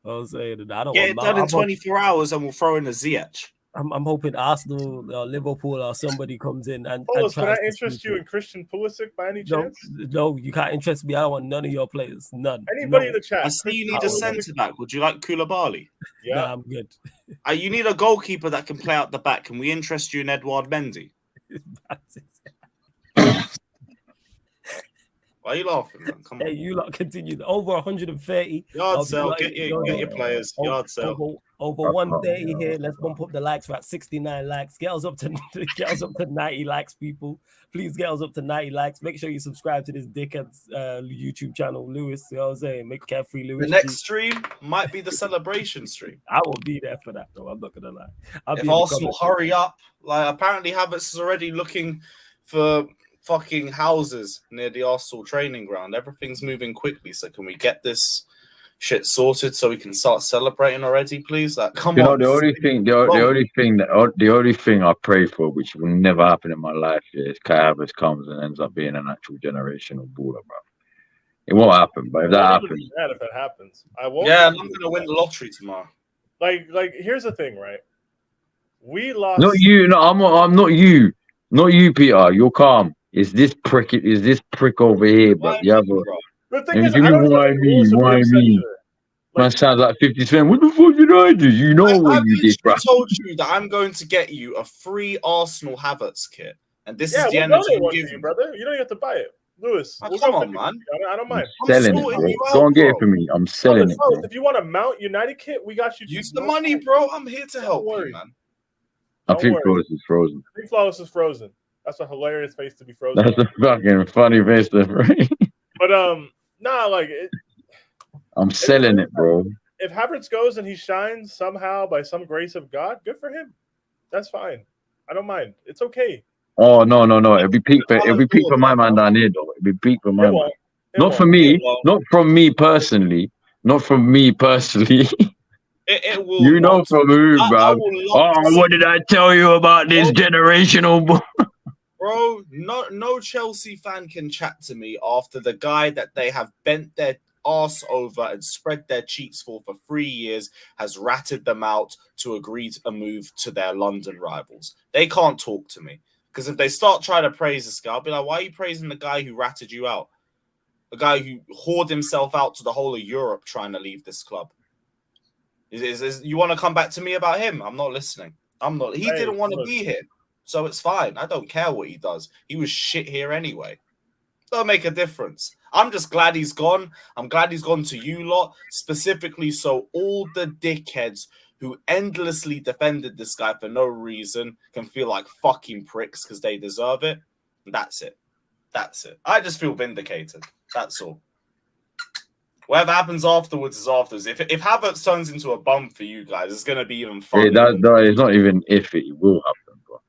S1: I was saying, I don't
S4: Get
S1: want
S4: it
S1: Mount.
S4: done in
S1: I'm hoping-
S4: 24 hours and we'll throw in a Ziyech.
S1: I'm hoping Arsenal or Liverpool or somebody comes in and
S3: Carlos, can
S1: tries
S3: I
S1: to
S3: interest
S1: sneak
S3: you
S1: in.
S3: in Christian Pulisic by any
S1: No,
S3: chance?
S1: no, you can't interest me. I don't want none of your players. None.
S3: Anybody
S1: no.
S3: in the chat?
S4: I see you need a
S3: Christian
S1: Pulisic.
S4: centre back. Would you like Koulibaly?
S3: Yeah.
S1: Nah, I'm good.
S4: You need a goalkeeper that can play out the back. Can we interest you in Edouard Mendy? Why are you laughing, man? Come on.
S1: Hey, you lot continue. Over 130.
S4: Yard sale. Get your players. Yard sale.
S1: Over 130 here. Let's bump up the likes. We're at 69 likes. Get us up to 90 likes, people. Please get us up to 90 likes. Make sure you subscribe to this dickhead's YouTube channel, Lewis. You know what I'm saying? Make carefree, Lewis.
S4: The next stream might be the celebration stream.
S1: I will be there for that, though. I'm not gonna lie.
S4: If Arsenal hurry up, like apparently Havertz is already looking for fucking houses near the Arsenal training ground. Everything's moving quickly, so can we get this shit sorted so we can start celebrating already, please? Like, come on.
S2: The only thing I pray for, which will never happen in my life, is Kai Havertz comes and ends up being an actual generational baller, bro. It won't happen, but if that happens,
S3: if it happens, I won't.
S4: Yeah, I'm gonna win the lottery tomorrow.
S3: Like, here's the thing, right? We lost.
S2: not you. No, I'm not you. Not you, Peter. You're calm. Is this prick over here, bro? Yeah, bro.
S3: The thing is, I don't know
S2: why me? Man sounds like 50 Cent. What the fuck did I do? You know what you did, bro.
S4: I told you that I'm going to get you a free Arsenal Havertz kit, and this is the
S3: we'll
S4: energy
S3: one
S4: I'm
S3: you, brother. You don't have to buy it, Lewis.
S4: Oh, come on, man.
S3: I don't mind.
S2: I'm selling it, bro. Go and get it for me. I'm selling it, bro.
S3: If you want a Mount United kit, we got you.
S4: Use the money, bro. I'm here to help you, man.
S2: I think Flawless is frozen.
S3: I think Flawless is frozen. That's a hilarious face to be frozen.
S2: That's a fucking funny face to be.
S3: But nah, like
S2: I'm selling it, bro.
S3: If Havertz goes and he shines somehow by some grace of God, good for him. That's fine. I don't mind. It's okay.
S2: Oh no. It'll be peak for my man down here, though. It'll be peak for my man. Not from me personally.
S4: It will.
S2: You know from who, bro. What did I tell you about this generational boy?
S4: Bro, no Chelsea fan can chat to me after the guy that they have bent their arse over and spread their cheeks for 3 years has ratted them out to agree to a move to their London rivals. They can't talk to me. Because if they start trying to praise this guy, I'll be like, why are you praising the guy who ratted you out? The guy who whored himself out to the whole of Europe trying to leave this club. You want to come back to me about him? I'm not listening. He didn't want to be here. So it's fine. I don't care what he does. He was shit here anyway. Don't make a difference. I'm just glad he's gone. I'm glad he's gone to you lot, specifically so all the dickheads who endlessly defended this guy for no reason can feel like fucking pricks because they deserve it. That's it. I just feel vindicated. That's all. Whatever happens afterwards is afterwards. If Havertz turns into a bum for you guys, it's going to be even funnier.
S2: It's not even if it will happen, bro.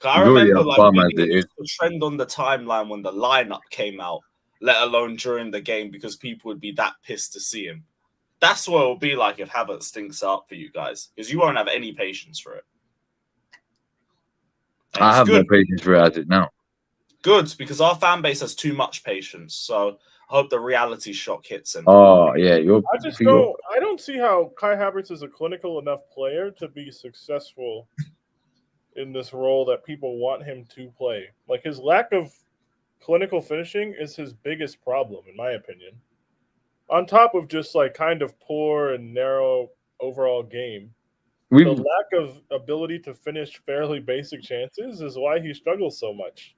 S4: I remember the trend on the timeline when the lineup came out, let alone during the game, because people would be that pissed to see him. That's what it'll be like if Havertz stinks up for you guys, because you won't have any patience for it. And
S2: I have no patience for it as it now.
S4: Good, because our fan base has too much patience. So I hope the reality shock hits him.
S2: Oh yeah,
S3: I don't see how Kai Havertz is a clinical enough player to be successful in this role that people want him to play. Like, his lack of clinical finishing is his biggest problem, in my opinion. On top of just like kind of poor and narrow overall game, the lack of ability to finish fairly basic chances is why he struggles so much.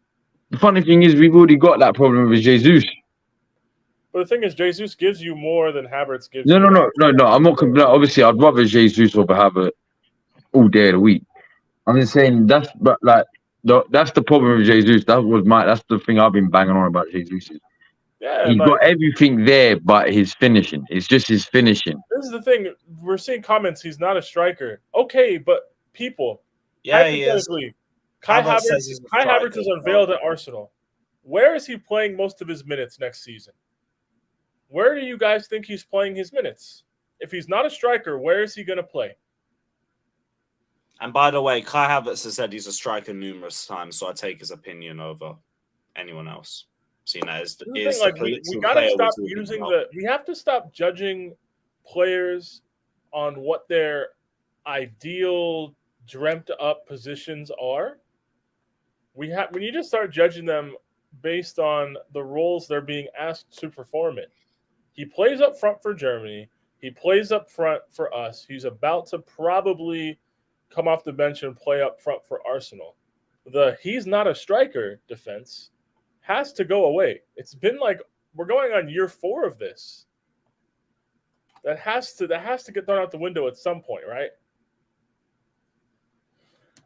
S2: The funny thing is, we've already got that problem with Jesus.
S3: But the thing is, Jesus gives you more than Havertz gives.
S2: No. I'm not. Obviously, I'd rather Jesus over Havertz all day of the week. I'm just saying that's the problem with Jesus. That's the thing I've been banging on about Jesus.
S3: Yeah,
S2: he's got everything there, but his finishing. It's just his finishing.
S3: This is the thing. We're seeing comments. He's not a striker. Okay, but people.
S4: Yeah, he is.
S3: Kai Havertz is unveiled at Arsenal. Where is he playing most of his minutes next season? Where do you guys think he's playing his minutes? If he's not a striker, where is he going to play?
S4: And by the way, Kai Havertz has said he's a striker numerous times, so I take his opinion over anyone else. So,
S3: we gotta stop using we have to stop judging players on what their ideal dreamt up positions are. We need to start judging them based on the roles they're being asked to perform in. He plays up front for Germany. He plays up front for us. He's about to probably come off the bench and play up front for Arsenal. He's not a striker defense has to go away. It's been like we're going on year 4 of this. That has to get thrown out the window at some point, right?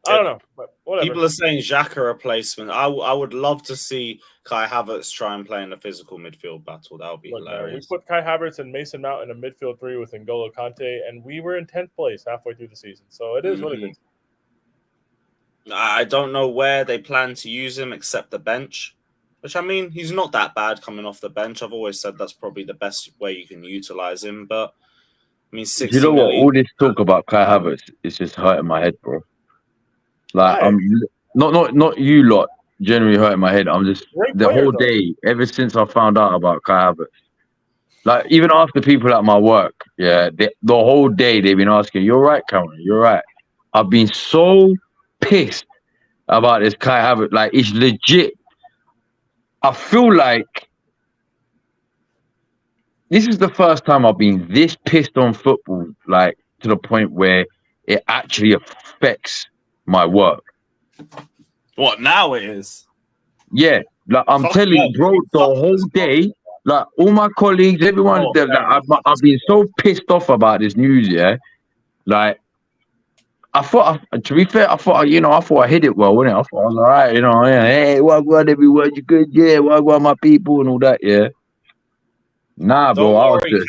S3: I don't know, but whatever.
S4: People are saying Xhaka replacement. I would love to see Kai Havertz try and play in a physical midfield battle. That would be hilarious.
S3: We put Kai Havertz and Mason Mount in a midfield 3 with N'Golo Kante, and we were in 10th place halfway through the season. So it is what it is.
S4: I don't know where they plan to use him except the bench, which, I mean, he's not that bad coming off the bench. I've always said that's probably the best way you can utilize him. But, I mean, 60
S2: you know what?
S4: million...
S2: All this talk about Kai Havertz is just hurting my head, bro. Like, I'm not you lot generally hurting my head. I'm just whole day, ever since I found out about Kai Havertz. Like, even after people at my work, the whole day they've been asking, "You're right, Cameron, you're right." I've been so pissed about this Kai Havertz. Like, it's legit. I feel like this is the first time I've been this pissed on football, like, to the point where it actually affects my work.
S4: What, now it is?
S2: Yeah, like, I'm telling you, bro, the whole day, like, all my colleagues, everyone, I've been so pissed off about this news, like, I thought I hit it well, wasn't it? I thought I was all right, hey, what, everyone, you good? Yeah, what, my people and all that, Nah, bro, I was just,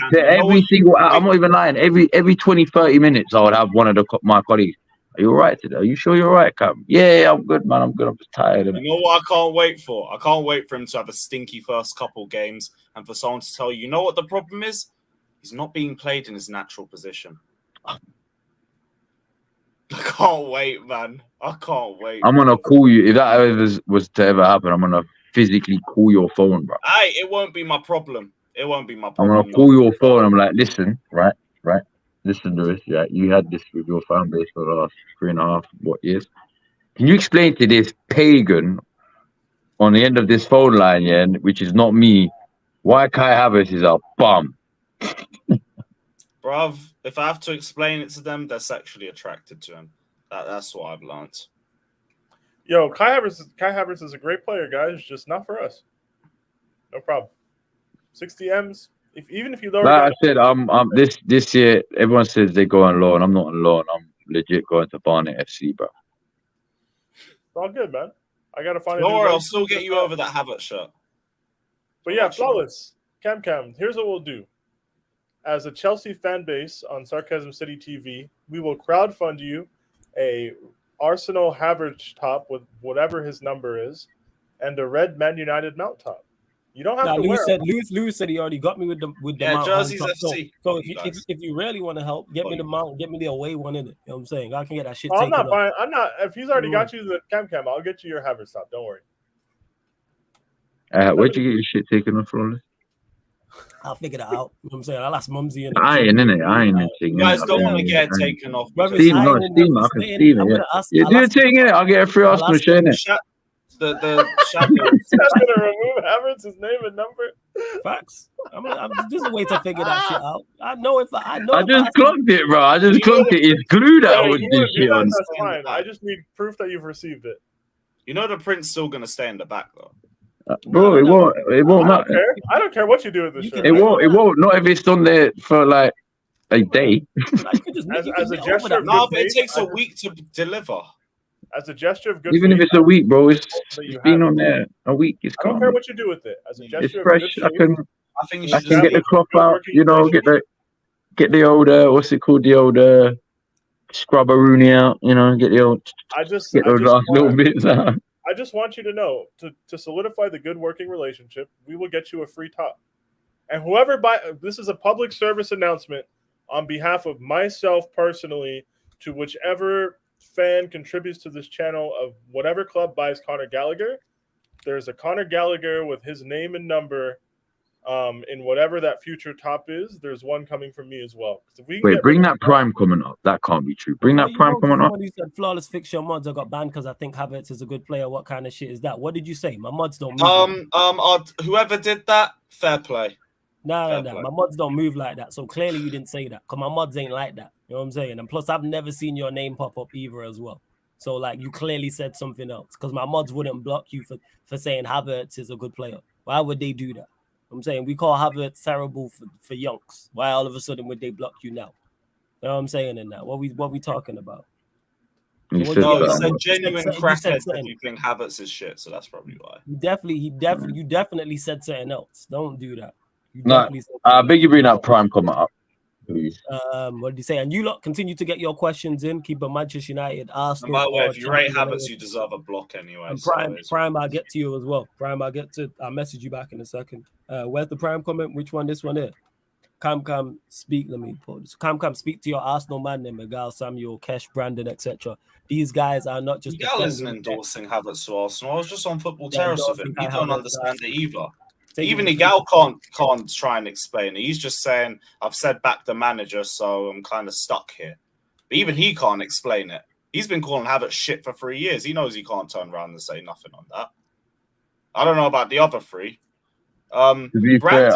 S2: I'm not even lying, every 20, 30 minutes, I would have one of my colleagues. Are you all right today? Are you sure you're all right, Cam? Yeah, I'm good, man. I'm good. I'm just tired.
S4: You know what I can't wait for? I can't wait for him to have a stinky first couple games and for someone to tell you know what the problem is? He's not being played in his natural position. I can't wait, man. I can't wait.
S2: I'm going to call you. If that ever was to ever happen, I'm going to physically call your phone, bro.
S4: It won't be my problem. It won't be my problem.
S2: I'm going to call your phone. I'm like, listen, right? Listen to this, you had this with your fan base for the last 3.5 years. Can you explain to this pagan on the end of this phone line, which is not me, why Kai Havertz is a bum?
S4: Bruv, if I have to explain it to them, they're sexually attracted to him. That's what I've learned.
S3: Yo, Kai Havertz is a great player, guys, just not for us. No problem. 60 M's. Even if you lower,
S2: like I said, I'm this year. Everyone says they go on loan. I'm not on loan. I'm legit going to Barnet FC, bro.
S3: It's all good, man. I gotta find.
S4: Don't worry, I'll still get you over that Havertz shirt.
S3: But yeah, flawless. Cam. Here's what we'll do. As a Chelsea fan base on Sarcasm City TV, we will crowdfund you a Arsenal Havertz top with whatever his number is, and a red Man United mount top. You don't have to wear it.
S1: Lewis said he already got me with the mount.
S4: Jerseys FC.
S1: So if you really want to help, get me the mount, get me the away one in it. You know what I'm saying? I can get that shit taken
S3: I'm not. If he's already got you the Cam, I'll get you your Havertz top. Don't worry.
S2: Where'd you get your shit taken off from?
S1: I'll figure that out. You know what I'm saying? I'll ask Mumsy and
S2: I ain't in it.
S4: You guys don't want to get it taken off.
S2: Steam, I can steam it. You do the thing in it. I'll get a free Arsenal shirt in it.
S4: The shadow.
S3: That's gonna remove Havertz's name and number.
S1: Facts. There's a way to figure that shit out. I
S2: just clocked it, bro. I just clocked it. It's glue that I would do shit on.
S3: That's fine. I just need proof that you've received it.
S4: You know the print's still gonna stay in the back though.
S2: Bro, it won't matter.
S3: I don't care what you do with this shirt.
S2: It won't. Not if it's on there for like a day.
S3: As a gesture of
S4: no, but it takes a week to deliver.
S3: As a gesture of good
S2: even
S3: faith,
S2: if it's a week, bro, it's been on there a week. It's
S3: I don't care what you do with it. As a gesture
S2: it's fresh.
S3: Of good faith,
S2: I can get the cloth out. Get the old what's it called? The old scrubberoonie out. Get the old. Get those last little bits out.
S3: I just want you to know to solidify the good working relationship, we will get you a free top. And whoever this is a public service announcement on behalf of myself personally to whichever fan contributes to this channel of whatever club buys Conor Gallagher, there's a Conor Gallagher with his name and number in whatever that future top is. There's one coming from me as well. If we can
S2: Wait,
S3: get
S2: bring that prime comment up. That can't be true. Bring that prime comment up.
S1: Somebody said flawless fixture mods. I got banned because I think Havertz is a good player. What kind of shit is that? What did you say? My mods don't move.
S4: Whoever did that, fair play.
S1: No. My mods don't move like that. So clearly you didn't say that because my mods ain't like that. You know what I'm saying? And plus, I've never seen your name pop up either as well. So like you clearly said something else because my mods wouldn't block you for saying Havertz is a good player. Why would they do that? I'm saying we call Havertz terrible for yonks. Why all of a sudden would they block you now? You know what I'm saying in that? What we talking about?
S2: You
S1: So
S2: said
S4: No,
S2: that.
S4: it's a genuine crackhead
S1: something.
S4: if you think Havertz is shit, so that's probably why.
S1: You definitely said something else. Don't do that. You
S2: No,
S1: definitely said
S2: I beg you bring that prime comment up, please.
S1: what did you say? And you lot continue to get your questions in. Keep a Manchester United,
S4: And
S1: Arsenal.
S4: by the way,
S1: or
S4: if you rate
S1: Champions
S4: Havertz,
S1: League.
S4: you deserve a block anyway.
S1: And
S4: so
S1: Prime, I'll get to you as well. Prime, I'll message you back in a second. Where's the Prime comment? Which one? This one here. Come, speak. Let me put this. Come, speak to your Arsenal man, then Miguel, Samuel, Kesh, Brandon, etc. These guys are not just.
S4: Miguel isn't endorsing Havertz to Arsenal. I was just on Football Terrace with him. He don't understand it either. Even Miguel can't try and explain it. He's just saying, I've said back the manager, so I'm kind of stuck here. But even he can't explain it. He's been calling Havertz shit for 3 years. He knows he can't turn around and say nothing on that. I don't know about the other three.
S2: To be fair,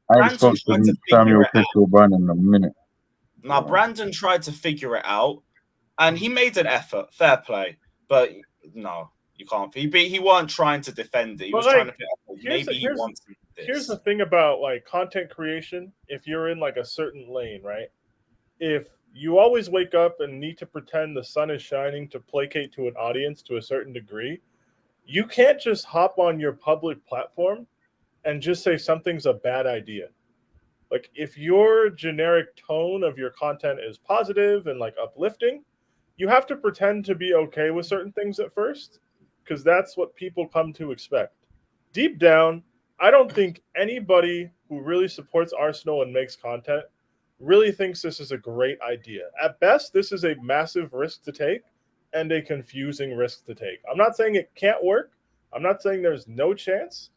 S2: I spoke to Samuel Crystal Brandon in a minute.
S4: Now, Brandon tried to figure it out, and he made an effort. Fair play. But no, you can't. He weren't trying to defend it. He was trying to figure out maybe he wants this.
S3: Here's the thing about like content creation. If you're in like a certain lane, right? If you always wake up and need to pretend the sun is shining to placate to an audience to a certain degree, you can't just hop on your public platform and just say something's a bad idea. Like if your generic tone of your content is positive and like uplifting, you have to pretend to be okay with certain things at first, because that's what people come to expect. Deep down, I don't think anybody who really supports Arsenal and makes content really thinks this is a great idea. At best, this is a massive risk to take and a confusing risk to take. I'm not saying it can't work. I'm not saying there's no chance.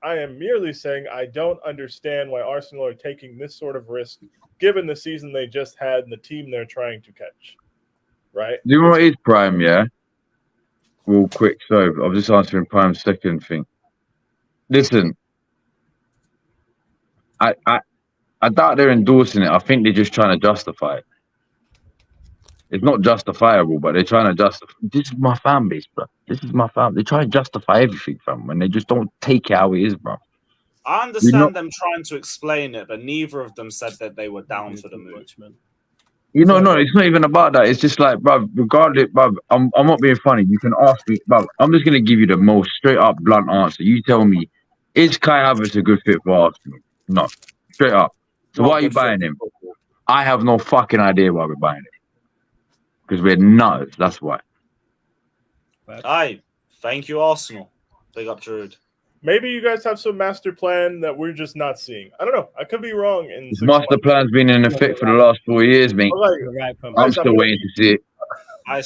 S3: I am merely saying I don't understand why Arsenal are taking this sort of risk given the season they just had and the team they're trying to catch. Right?
S2: Do you know what is Prime, yeah? Real quick, so I'm just answering Prime's second thing. Listen, I doubt they're endorsing it. I think they're just trying to justify it. It's not justifiable, but they're trying to justify. This is my fan base, bro. This is my fan. They try to justify everything, fam, and they just don't take it how it is, bro.
S4: I understand them trying to explain it, but neither of them said that they were down for the move.
S2: You know, no, it's not even about that. It's just like, bro, regardless, bro, I'm not being funny. You can ask me, bro. I'm just gonna give you the most straight up, blunt answer. You tell me, is Kai Havertz a good fit for Arsenal? No, straight up. So why are you buying him? I have no fucking idea why we're buying him. Because we're nuts. That's why.
S4: Aye, thank you, Arsenal. Big up, Druid.
S3: Maybe you guys have some master plan that we're just not seeing. I don't know. I could be wrong.
S2: This master plan's been in effect for the last 4 years, mate. I'm still waiting to see it.
S3: I'm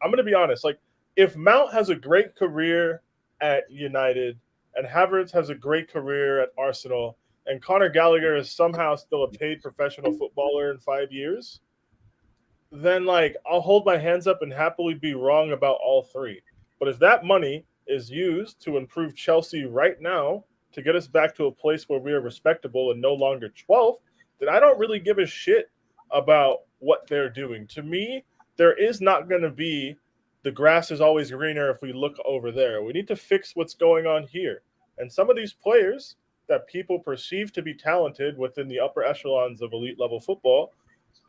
S3: going to be honest. Like, if Mount has a great career at United and Havertz has a great career at Arsenal and Conor Gallagher is somehow still a paid professional footballer in 5 years, then, like, I'll hold my hands up and happily be wrong about all three. But if that money is used to improve Chelsea right now to get us back to a place where we are respectable and no longer 12th, then I don't really give a shit about what they're doing. To me, there is not going to be the grass is always greener if we look over there. We need to fix what's going on here. And some of these players that people perceive to be talented within the upper echelons of elite level football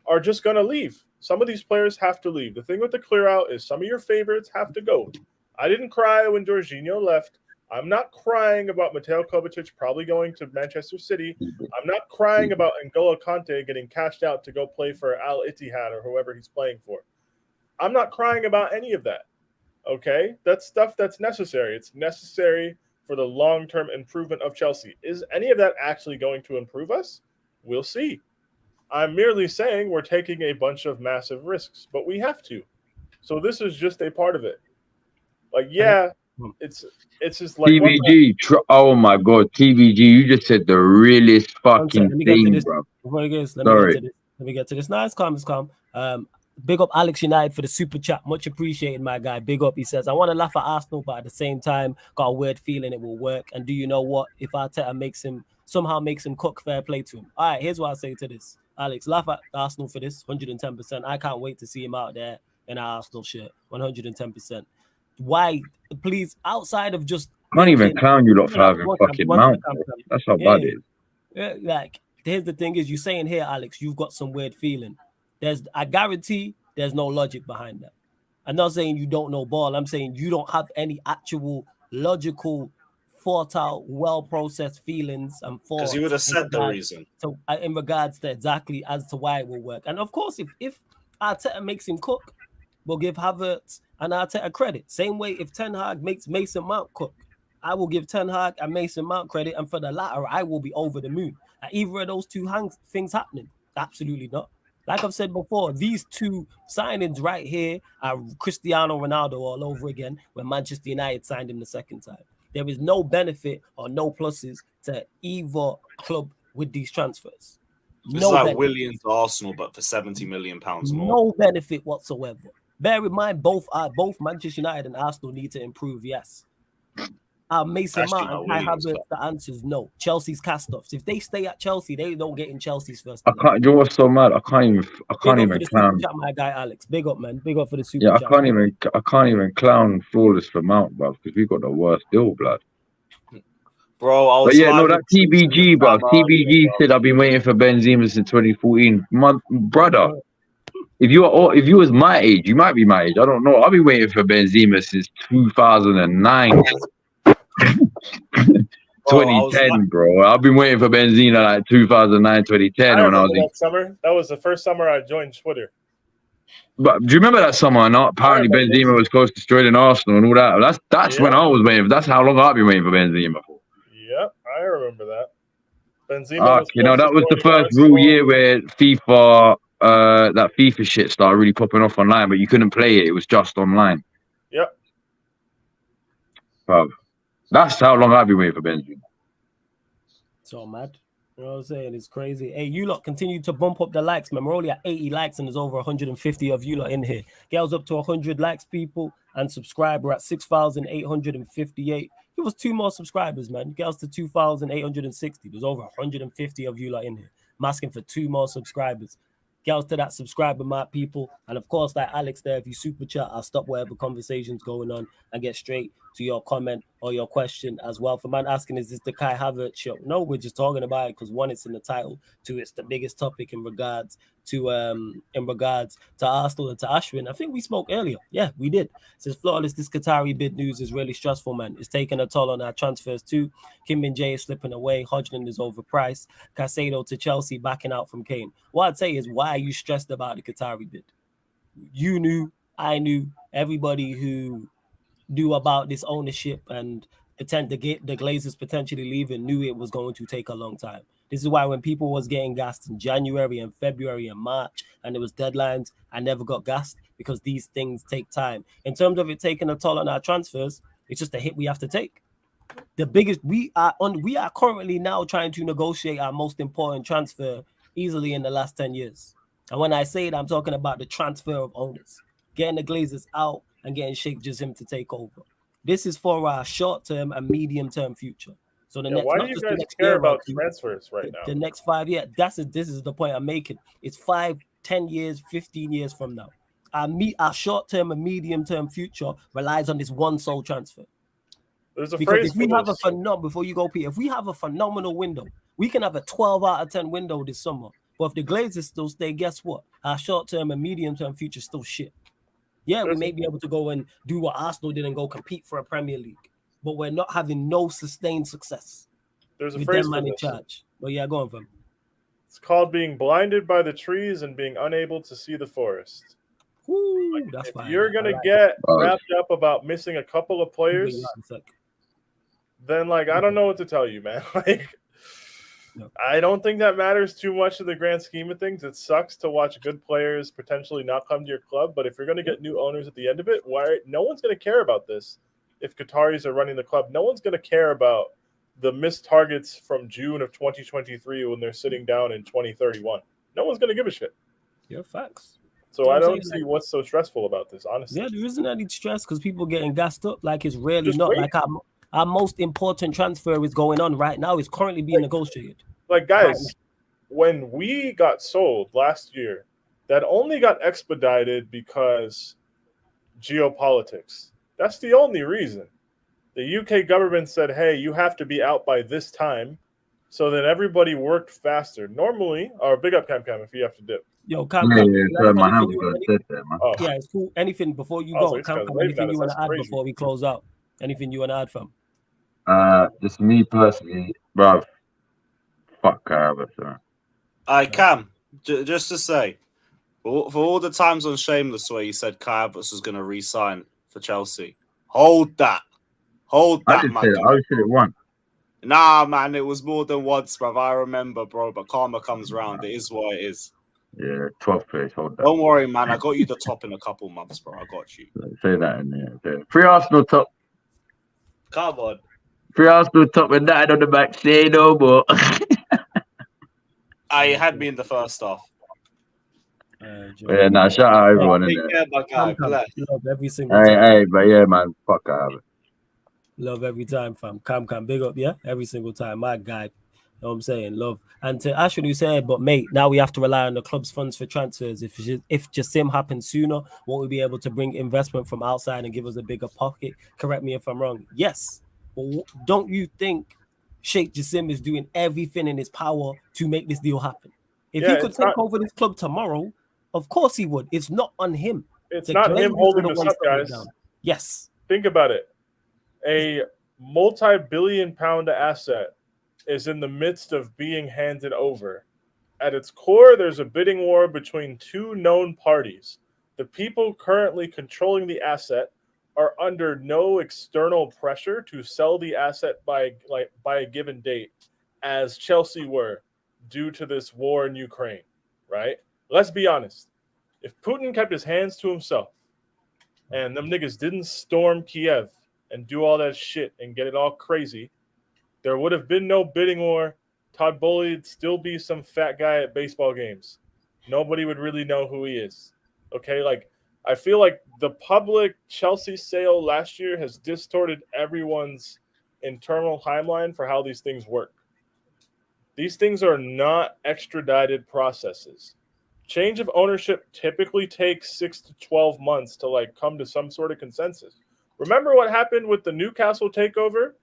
S3: are just going to leave. Some of these players have to leave. The thing with the clear out is some of your favorites have to go. I didn't cry when Jorginho left. I'm not crying about Mateo Kovacic probably going to Manchester City. I'm not crying about N'Golo Kante getting cashed out to go play for Al Ittihad or whoever he's playing for. I'm not crying about any of that. Okay? That's stuff that's necessary. It's necessary for the long-term improvement of Chelsea. Is any of that actually going to improve us? We'll see. I'm merely saying we're taking a bunch of massive risks, but we have to. So this is just a part of it. Like, yeah, it's just like
S2: TVG. Oh my god, TVG! You just said the realest fucking thing, bro.
S1: Before it goes, let me get to this. No, it's calm. Big up Alex United for the super chat. Much appreciated, my guy. Big up. He says, I want to laugh at Arsenal, but at the same time, got a weird feeling it will work. And do you know what? If Arteta somehow makes him cook, fair play to him. All right, here's what I say to this. Alex, laugh at Arsenal for this, 110%. I can't wait to see him out there in our Arsenal shirt, 110%. Why, please, outside of just...
S2: I can't even clown you lot for having fucking Mount. That's how bad it is.
S1: Yeah, like, here's the thing is, you're saying here, Alex, you've got some weird feeling. I guarantee there's no logic behind that. I'm not saying you don't know ball. I'm saying you don't have any actual logical, thought out, well-processed feelings and thoughts.
S4: Because you would have said the reason.
S1: So in regards to exactly as to why it will work. And of course, if Arteta makes him cook, we'll give Havertz and Arteta credit. Same way if Ten Hag makes Mason Mount cook, I will give Ten Hag and Mason Mount credit. And for the latter, I will be over the moon. Are either of those two things happening? Absolutely not. Like I've said before, these two signings right here are Cristiano Ronaldo all over again when Manchester United signed him the second time. There is no benefit or no pluses to either club with these transfers.
S4: It's like Willian to Arsenal, but for £70 million more.
S1: No benefit whatsoever. Bear in mind, both Manchester United and Arsenal need to improve, yes. Mason Mount and Kai Havertz, the answer is no. Chelsea's cast-offs. If they stay at Chelsea, they don't get in Chelsea's first.
S2: You know what's so mad? I can't even clown.
S1: Chat, my guy Alex, big up, man. Big up for the super chat.
S2: I can't even clown Flawless for Mount, bro, because we got the worst deal, blood.
S4: Bro,
S2: that TBG, bro. TBG said I've been waiting for Benzema since 2014. My brother, if you was my age, you might be my age. I don't know. I've been waiting for Benzema since 2009. 2010, bro. I've been waiting for Benzema like 2009, 2010 when I was in
S3: summer. That was the first summer I joined Twitter.
S2: But do you remember that summer or not? Apparently Benzema was close to destroying Arsenal and all that. That's when I was waiting. That's how long I've been waiting for Benzema for.
S3: Yep, I remember that. Benzema
S2: that was the first real year where FIFA that FIFA shit started really popping off online, but you couldn't play it. It was just online.
S3: Yep.
S2: Bro. That's how long I've been waiting for Benzema.
S1: So mad. You know what I'm saying? It's crazy. Hey, you lot continue to bump up the likes, man. We're only at 80 likes and there's over 150 of you lot in here. Girls up to 100 likes, people, and subscribe. We're at 6,858. Give us 2 more subscribers, man. Girls to 2,860. There's over 150 of you lot in here. I'm asking for 2 more subscribers. Girls to that subscriber, my people. And of course, like Alex there, if you super chat, I'll stop whatever conversation's going on and get straight to your comment or your question as well. For man asking, is this the Kai Havertz show? No, we're just talking about it because 1, it's in the title. 2, it's the biggest topic in regards to Arsenal and to Ashwin. I think we spoke earlier. Yeah, we did. Says Flawless, this Qatari bid news is really stressful, man. It's taking a toll on our transfers too. Kim Min-jae is slipping away. Hodgson is overpriced. Caicedo to Chelsea backing out from Kane. What I'd say is, why are you stressed about the Qatari bid? You knew, I knew, everybody who knew about this ownership and the Glazers potentially leaving knew it was going to take a long time. This is why when people was getting gassed in January and February and March and there was deadlines, I never got gassed because these things take time. In terms of it taking a toll on our transfers, it's just a hit we have to take. The biggest we are currently now trying to negotiate our most important transfer easily in the last 10 years. And when I say it, I'm talking about the transfer of owners, getting the Glazers out and getting Sheikh Jassim to take over. This is for our short-term and medium-term future. So
S3: why do you guys care about transfers right now?
S1: The next 5 years, this is the point I'm making. It's 5, 10 years, 15 years from now. Our short-term and medium-term future relies on this one sole transfer.
S3: There's a
S1: because
S3: phrase
S1: if we have before you go, Peter, if we have a phenomenal window, we can have a 12 out of 10 window this summer. But if the Glazers still stay, guess what? Our short-term and medium-term future is still shit. Yeah, we may be able to go and do what Arsenal did and go compete for a Premier League. But we're not having no sustained success.
S3: There's a phrase for
S1: in
S3: this.
S1: charge. But yeah, go on, fam.
S3: It's called being blinded by the trees and being unable to see the forest.
S1: Ooh, that's fine.
S3: You're going to get wrapped up about missing a couple of players, then, I don't know what to tell you, man. I don't think that matters too much in the grand scheme of things. It sucks to watch good players potentially not come to your club, but if you're going to get new owners at the end of it, no one's going to care about this. If Qataris are running the club, no one's going to care about the missed targets from June of 2023 when they're sitting down in 2031. No one's going to give a shit.
S1: Yeah, facts.
S3: So I don't see what's so stressful about this, honestly.
S1: Yeah, there isn't any stress because people getting gassed up. Like it's really
S3: Just
S1: not.
S3: wait.
S1: Like our most important transfer is going on right now. It's currently being negotiated.
S3: Like, guys, when we got sold last year, that only got expedited because geopolitics. That's the only reason. The UK government said, hey, you have to be out by this time, so that everybody worked faster. Normally, or big up Cam if you have to dip.
S1: Yo, Cam.
S2: My hand was dead there, man.
S3: Oh.
S1: Yeah, it's cool. Anything before you go,
S3: like,
S1: Cam, anything you want to add before we close out? Anything you want to add, fam?
S2: Just me personally, bruv. Fuck Havertz.
S4: I Cam, just to say, for all the times on Shameless where you said Kai Havertz was going to re-sign for Chelsea, hold that,
S2: I didn't say that. I said it once.
S4: Nah, man, it was more than once, bruv. I remember, bro. But karma comes round. It is what it is.
S2: Yeah, 12th place. Hold that.
S4: Don't worry, man. I got you the top in a couple months, bro. I got you.
S2: Say that in there. Free Arsenal top.
S4: Come on.
S2: Free Arsenal top and that on the back. Say no more.
S4: I had me in the first half.
S2: Yeah, nah, shout out everyone in there.
S4: Care, my guy.
S1: Love every single time.
S2: Hey, but yeah, man, fuck Havertz.
S1: Love every time, fam. Cam, big up, yeah? Every single time. My guy. You know what I'm saying? Love. And to Ashley, who said, but mate, now we have to rely on the club's funds for transfers. If Jassim happens sooner, won't we be able to bring investment from outside and give us a bigger pocket? Correct me if I'm wrong. Yes. But don't you think Sheikh Jassim is doing everything in his power to make this deal happen? If he could take over this club tomorrow, of course he would. It's not on him.
S3: It's not him holding this up, guys.
S1: Yes.
S3: Think about it. A multi-billion-pound asset is in the midst of being handed over. At its core, there's a bidding war between two known parties. The people currently controlling the asset are under no external pressure to sell the asset by a given date, as Chelsea were due to this war in Ukraine, right? Let's be honest. If Putin kept his hands to himself and them niggas didn't storm Kiev and do all that shit and get it all crazy, there would have been no bidding war. Todd Bowley would still be some fat guy at baseball games. Nobody would really know who he is. Okay, like I feel like the public Chelsea sale last year has distorted everyone's internal timeline for how these things work. These things are not extradited processes. Change of ownership typically takes 6 to 12 months to like come to some sort of consensus. Remember what happened with the Newcastle takeover?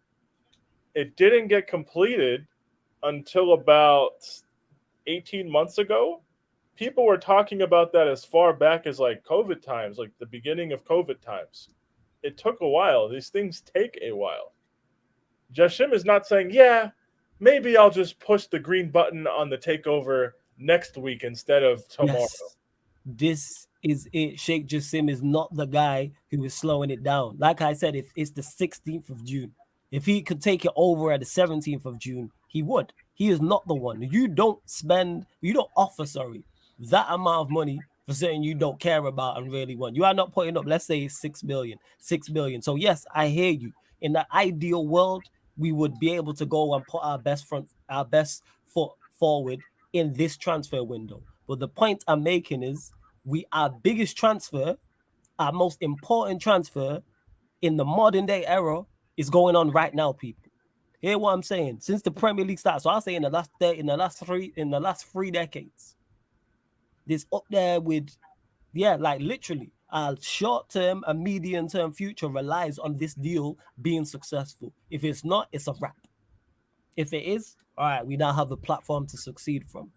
S3: It didn't get completed until about 18 months ago. People were talking about that as far back as like COVID times, like the beginning of COVID times. It took a while. These things take a while. Jassim is not saying, yeah, maybe I'll just push the green button on the takeover next week instead of tomorrow.
S1: Yes. This is it. Sheikh Jassim is not the guy who is slowing it down. Like I said, if it's the 16th of June, if he could take it over at the 17th of June, he would. He is not the one. You don't offer that amount of money for something you don't care about and really want. You are not putting up, let's say, 6 billion. So yes, I hear you. In the ideal world, we would be able to go and put our best foot forward in this transfer window. But the point I'm making is our biggest transfer, our most important transfer in the modern day era is going on right now, people. Hear what I'm saying? Since the Premier League started, so I'll say in the last three decades, this up there with, like literally, our short-term and medium-term future relies on this deal being successful. If it's not, it's a wrap. If it is, all right, we now have a platform to succeed from.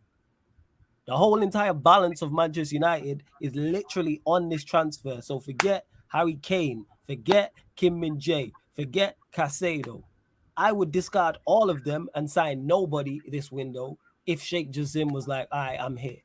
S1: The whole entire balance of Manchester United is literally on this transfer. So forget Harry Kane, forget Kim Min-jae, forget Caicedo. I would discard all of them and sign nobody this window if Sheikh Jassim was like, all right, I'm here.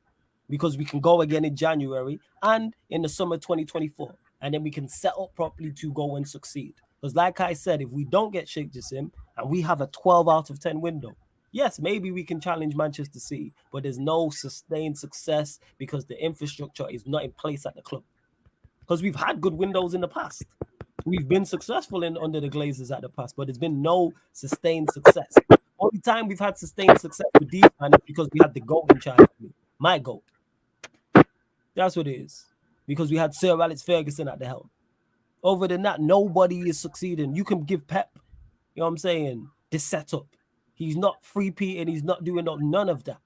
S1: Because we can go again in January and in the summer 2024. And then we can set up properly to go and succeed. Because like I said, if we don't get Sheikh Jassim and we have a 12 out of 10 window, Yes, maybe we can challenge Manchester City, but there's no sustained success because the infrastructure is not in place at the club. Because we've had good windows in the past. We've been successful in under the Glazers at the past, but there's been no sustained success. Only time we've had sustained success with these man is because we had the GOAT in charge of me. My GOAT. That's what it is. Because we had Sir Alex Ferguson at the helm. Over than that, nobody is succeeding. You can give Pep, you know what I'm saying, this setup. He's not free-peating. He's not doing none of that.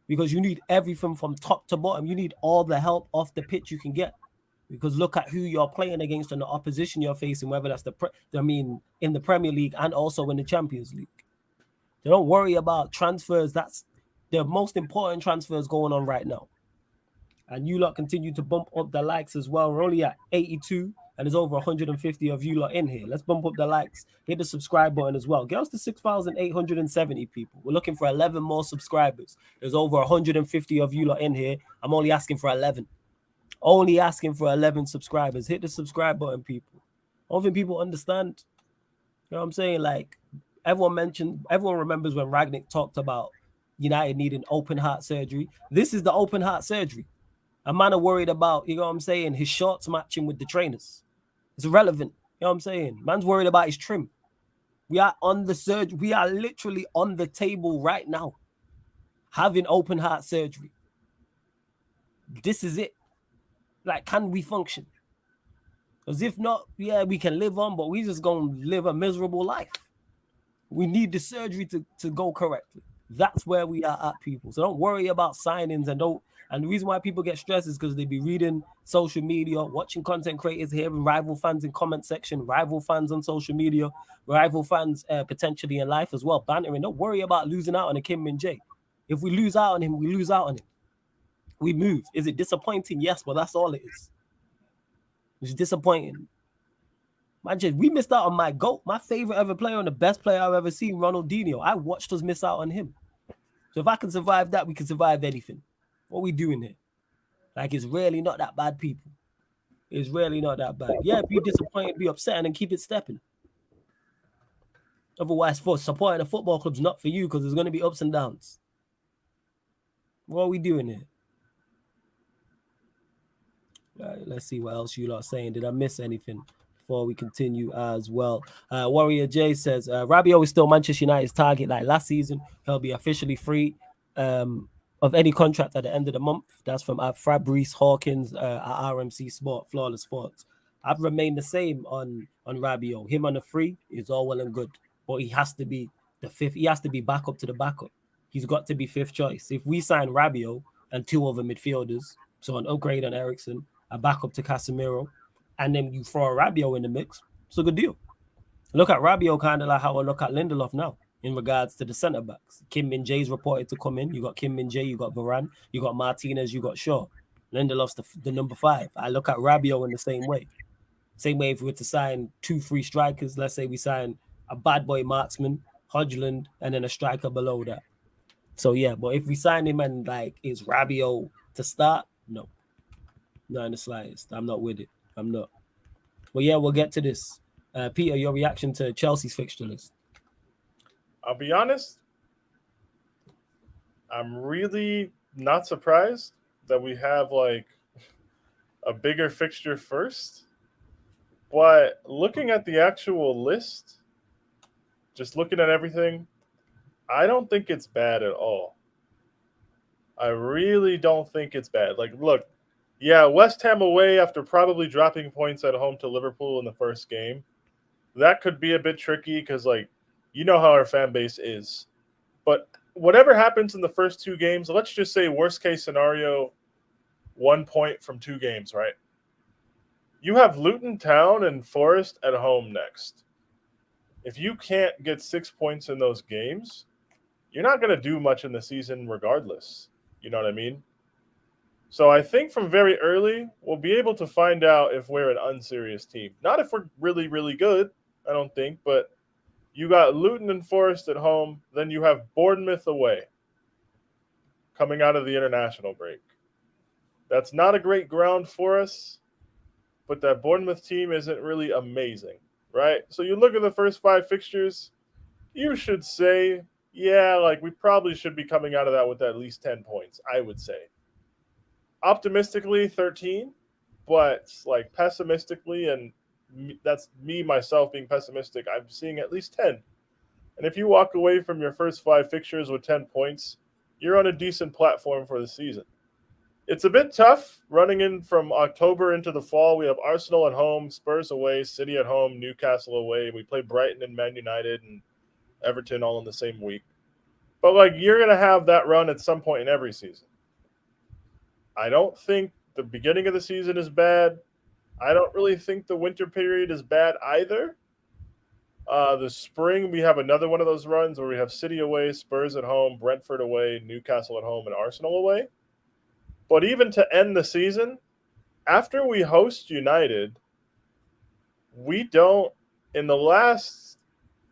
S1: Because you need everything from top to bottom. You need all the help off the pitch you can get. Because look at who you're playing against and the opposition you're facing, whether that's in the Premier League and also in the Champions League. So don't worry about transfers. That's the most important transfers going on right now. And you lot continue to bump up the likes as well. We're only at 82, and there's over 150 of you lot in here. Let's bump up the likes. Hit the subscribe button as well. Get us to 6,870 people. We're looking for 11 more subscribers. There's over 150 of you lot in here. I'm only asking for 11. Only asking for 11 subscribers. Hit the subscribe button, people. I don't think people understand. You know what I'm saying? Like, everyone remembers when Ragnick talked about United needing open heart surgery. This is the open heart surgery. A man are worried about, you know what I'm saying, his shorts matching with the trainers. It's irrelevant. You know what I'm saying? Man's worried about his trim. We are on the surgery. We are literally on the table right now, having open heart surgery. This is it. Like, can we function? Because if not, yeah, we can live on, but we just gonna live a miserable life. We need the surgery to go correctly. That's where we are at, people. So don't worry about signings and the reason why people get stressed is because they be reading social media, watching content creators, hearing rival fans in comment section, rival fans on social media, rival fans potentially in life as well, bantering. Don't worry about losing out on a Kim Min-jae. If we lose out on him, we lose out on him. We move. Is it disappointing? Yes, but that's all it is. It's disappointing. Imagine, we missed out on my GOAT, my favorite ever player and the best player I've ever seen, Ronaldinho. I watched us miss out on him. So if I can survive that, we can survive anything. What are we doing here? Like, it's really not that bad, people. It's really not that bad. Yeah, be disappointed, be upset, and then keep it stepping. Otherwise, for supporting a football club's not for you because there's going to be ups and downs. What are we doing here? Right, let's see what else you lot are saying. Did I miss anything before we continue as well? Warrior J says, Rabiot is still Manchester United's target like last season. He'll be officially free of any contract at the end of the month. That's from Fabrice Hawkins at RMC Sport, Flawless Sports. I've remained the same on Rabiot. Him on the free is all well and good, but he has to be the fifth. He has to be backup to the backup. He's got to be fifth choice. If we sign Rabiot and two other midfielders, so an upgrade on Eriksen, a backup to Casemiro, and then you throw a Rabiot in the mix, it's a good deal. Look at Rabiot kind of like how I look at Lindelof now in regards to the centre backs. Kim Min-jae's reported to come in. You got Kim Min-jae, you got Varane, you got Martinez, you got Shaw. Lindelof's the number 5. I look at Rabiot in the same way. Same way if we were to sign 2 free strikers, let's say we sign a bad boy marksman, Hodgland, and then a striker below that. So yeah, but if we sign him and like is Rabiot to start, no. Not in the slightest. I'm not with it. I'm not. Well, yeah, we'll get to this. Peter, your reaction to Chelsea's fixture list?
S3: I'll be honest. I'm really not surprised that we have like a bigger fixture first. But looking at the actual list, just looking at everything, I don't think it's bad at all. I really don't think it's bad. Like, look, yeah, West Ham away after probably dropping points at home to Liverpool in the first game. That could be a bit tricky because, like, you know how our fan base is. But whatever happens in the first 2 games, let's just say worst case scenario, 1 point from 2 games, right? You have Luton Town and Forest at home next. If you can't get 6 points in those games, you're not going to do much in the season regardless. You know what I mean? So I think from very early, we'll be able to find out if we're an unserious team. Not if we're really, really good, I don't think, but you got Luton and Forest at home, then you have Bournemouth away coming out of the international break. That's not a great ground for us, but that Bournemouth team isn't really amazing, right? So you look at the first 5 fixtures, you should say yeah, like we probably should be coming out of that with at least 10 points, I would say. Optimistically, 13, but like pessimistically, and that's me myself being pessimistic, I'm seeing at least 10. And if you walk away from your first 5 fixtures with 10 points, you're on a decent platform for the season. It's a bit tough running in from October into the fall. We have Arsenal at home, Spurs away, City at home, Newcastle away. We play Brighton and Man United and Everton all in the same week. But like you're going to have that run at some point in every season. I don't think the beginning of the season is bad. I don't really think the winter period is bad either. The spring, we have another one of those runs where we have City away, Spurs at home, Brentford away, Newcastle at home, and Arsenal away. But even to end the season, after we host United, we don't, in the last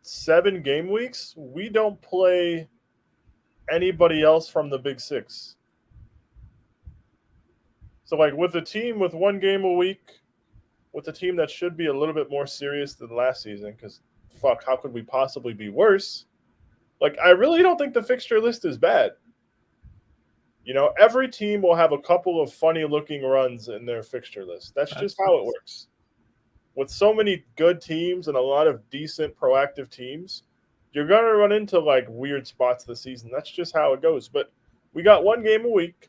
S3: 7 game weeks, we don't play anybody else from the Big Six. So, like, with a team with 1 game a week, with a team that should be a little bit more serious than last season, because, fuck, how could we possibly be worse? Like, I really don't think the fixture list is bad. You know, every team will have a couple of funny-looking runs in their fixture list. That's just how it works. With so many good teams and a lot of decent, proactive teams, you're going to run into, like, weird spots this season. That's just how it goes. But we got 1 game a week.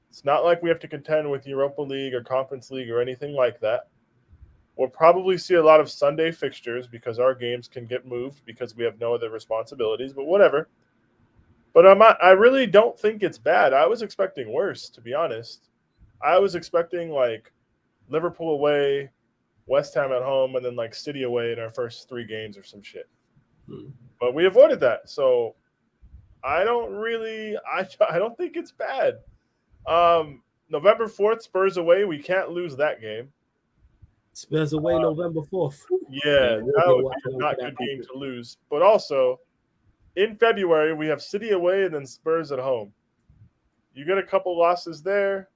S3: It's not like we have to contend with Europa League or Conference League or anything like that. We'll probably see a lot of Sunday fixtures because our games can get moved because we have no other responsibilities, but whatever. But I really don't think it's bad. I was expecting worse, to be honest. I was expecting like Liverpool away, West Ham at home, and then like City away in our first 3 games or some shit. But we avoided that. So I don't think it's bad. November 4th, Spurs away. We can't lose that game.
S1: Spurs away November 4th.
S3: Yeah, that would be not a good game to lose. But also, in February, we have City away and then Spurs at home. You get a couple losses there.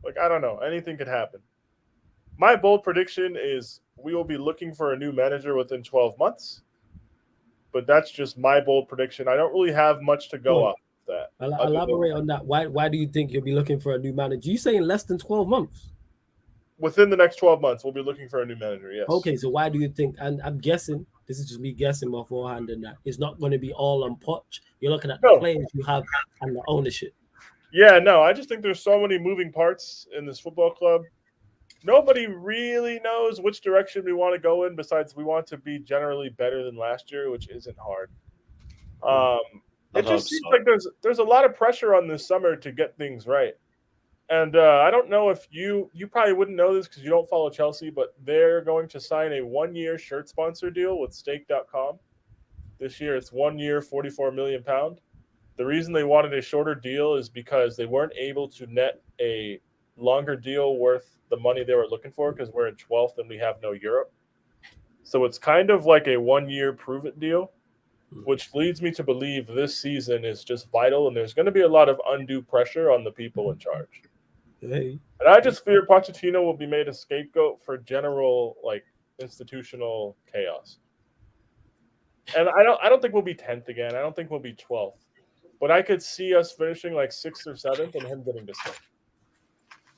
S3: Like, I don't know. Anything could happen. My bold prediction is we will be looking for a new manager within 12 months. But that's just my bold prediction. I don't really have much to go off of that.
S1: Elaborate on that. Why do you think you'll be looking for a new manager? You saying less than 12 months?
S3: Within the next 12 months, we'll be looking for a new manager, yes.
S1: Okay, so why do you think, and I'm guessing, this is just me guessing beforehand, and that it's not going to be all on Poch. You're looking at the players you have and the ownership.
S3: Yeah, no, I just think there's so many moving parts in this football club. Nobody really knows which direction we want to go in, besides we want to be generally better than last year, which isn't hard. It just seems like there's a lot of pressure on this summer to get things right. And I don't know if you probably wouldn't know this because you don't follow Chelsea, but they're going to sign a 1-year shirt sponsor deal with Stake.com. This year it's 1 year, £44 million. The reason they wanted a shorter deal is because they weren't able to net a longer deal worth the money they were looking for because we're in 12th and we have no Europe. So it's kind of like a 1-year prove-it deal, which leads me to believe this season is just vital and there's going to be a lot of undue pressure on the people in charge.
S1: Hey.
S3: And I just fear Pochettino will be made a scapegoat for general, like, institutional chaos. And I don't think we'll be 10th again. I don't think we'll be 12th. But I could see us finishing like 6th or 7th and him getting to 6th.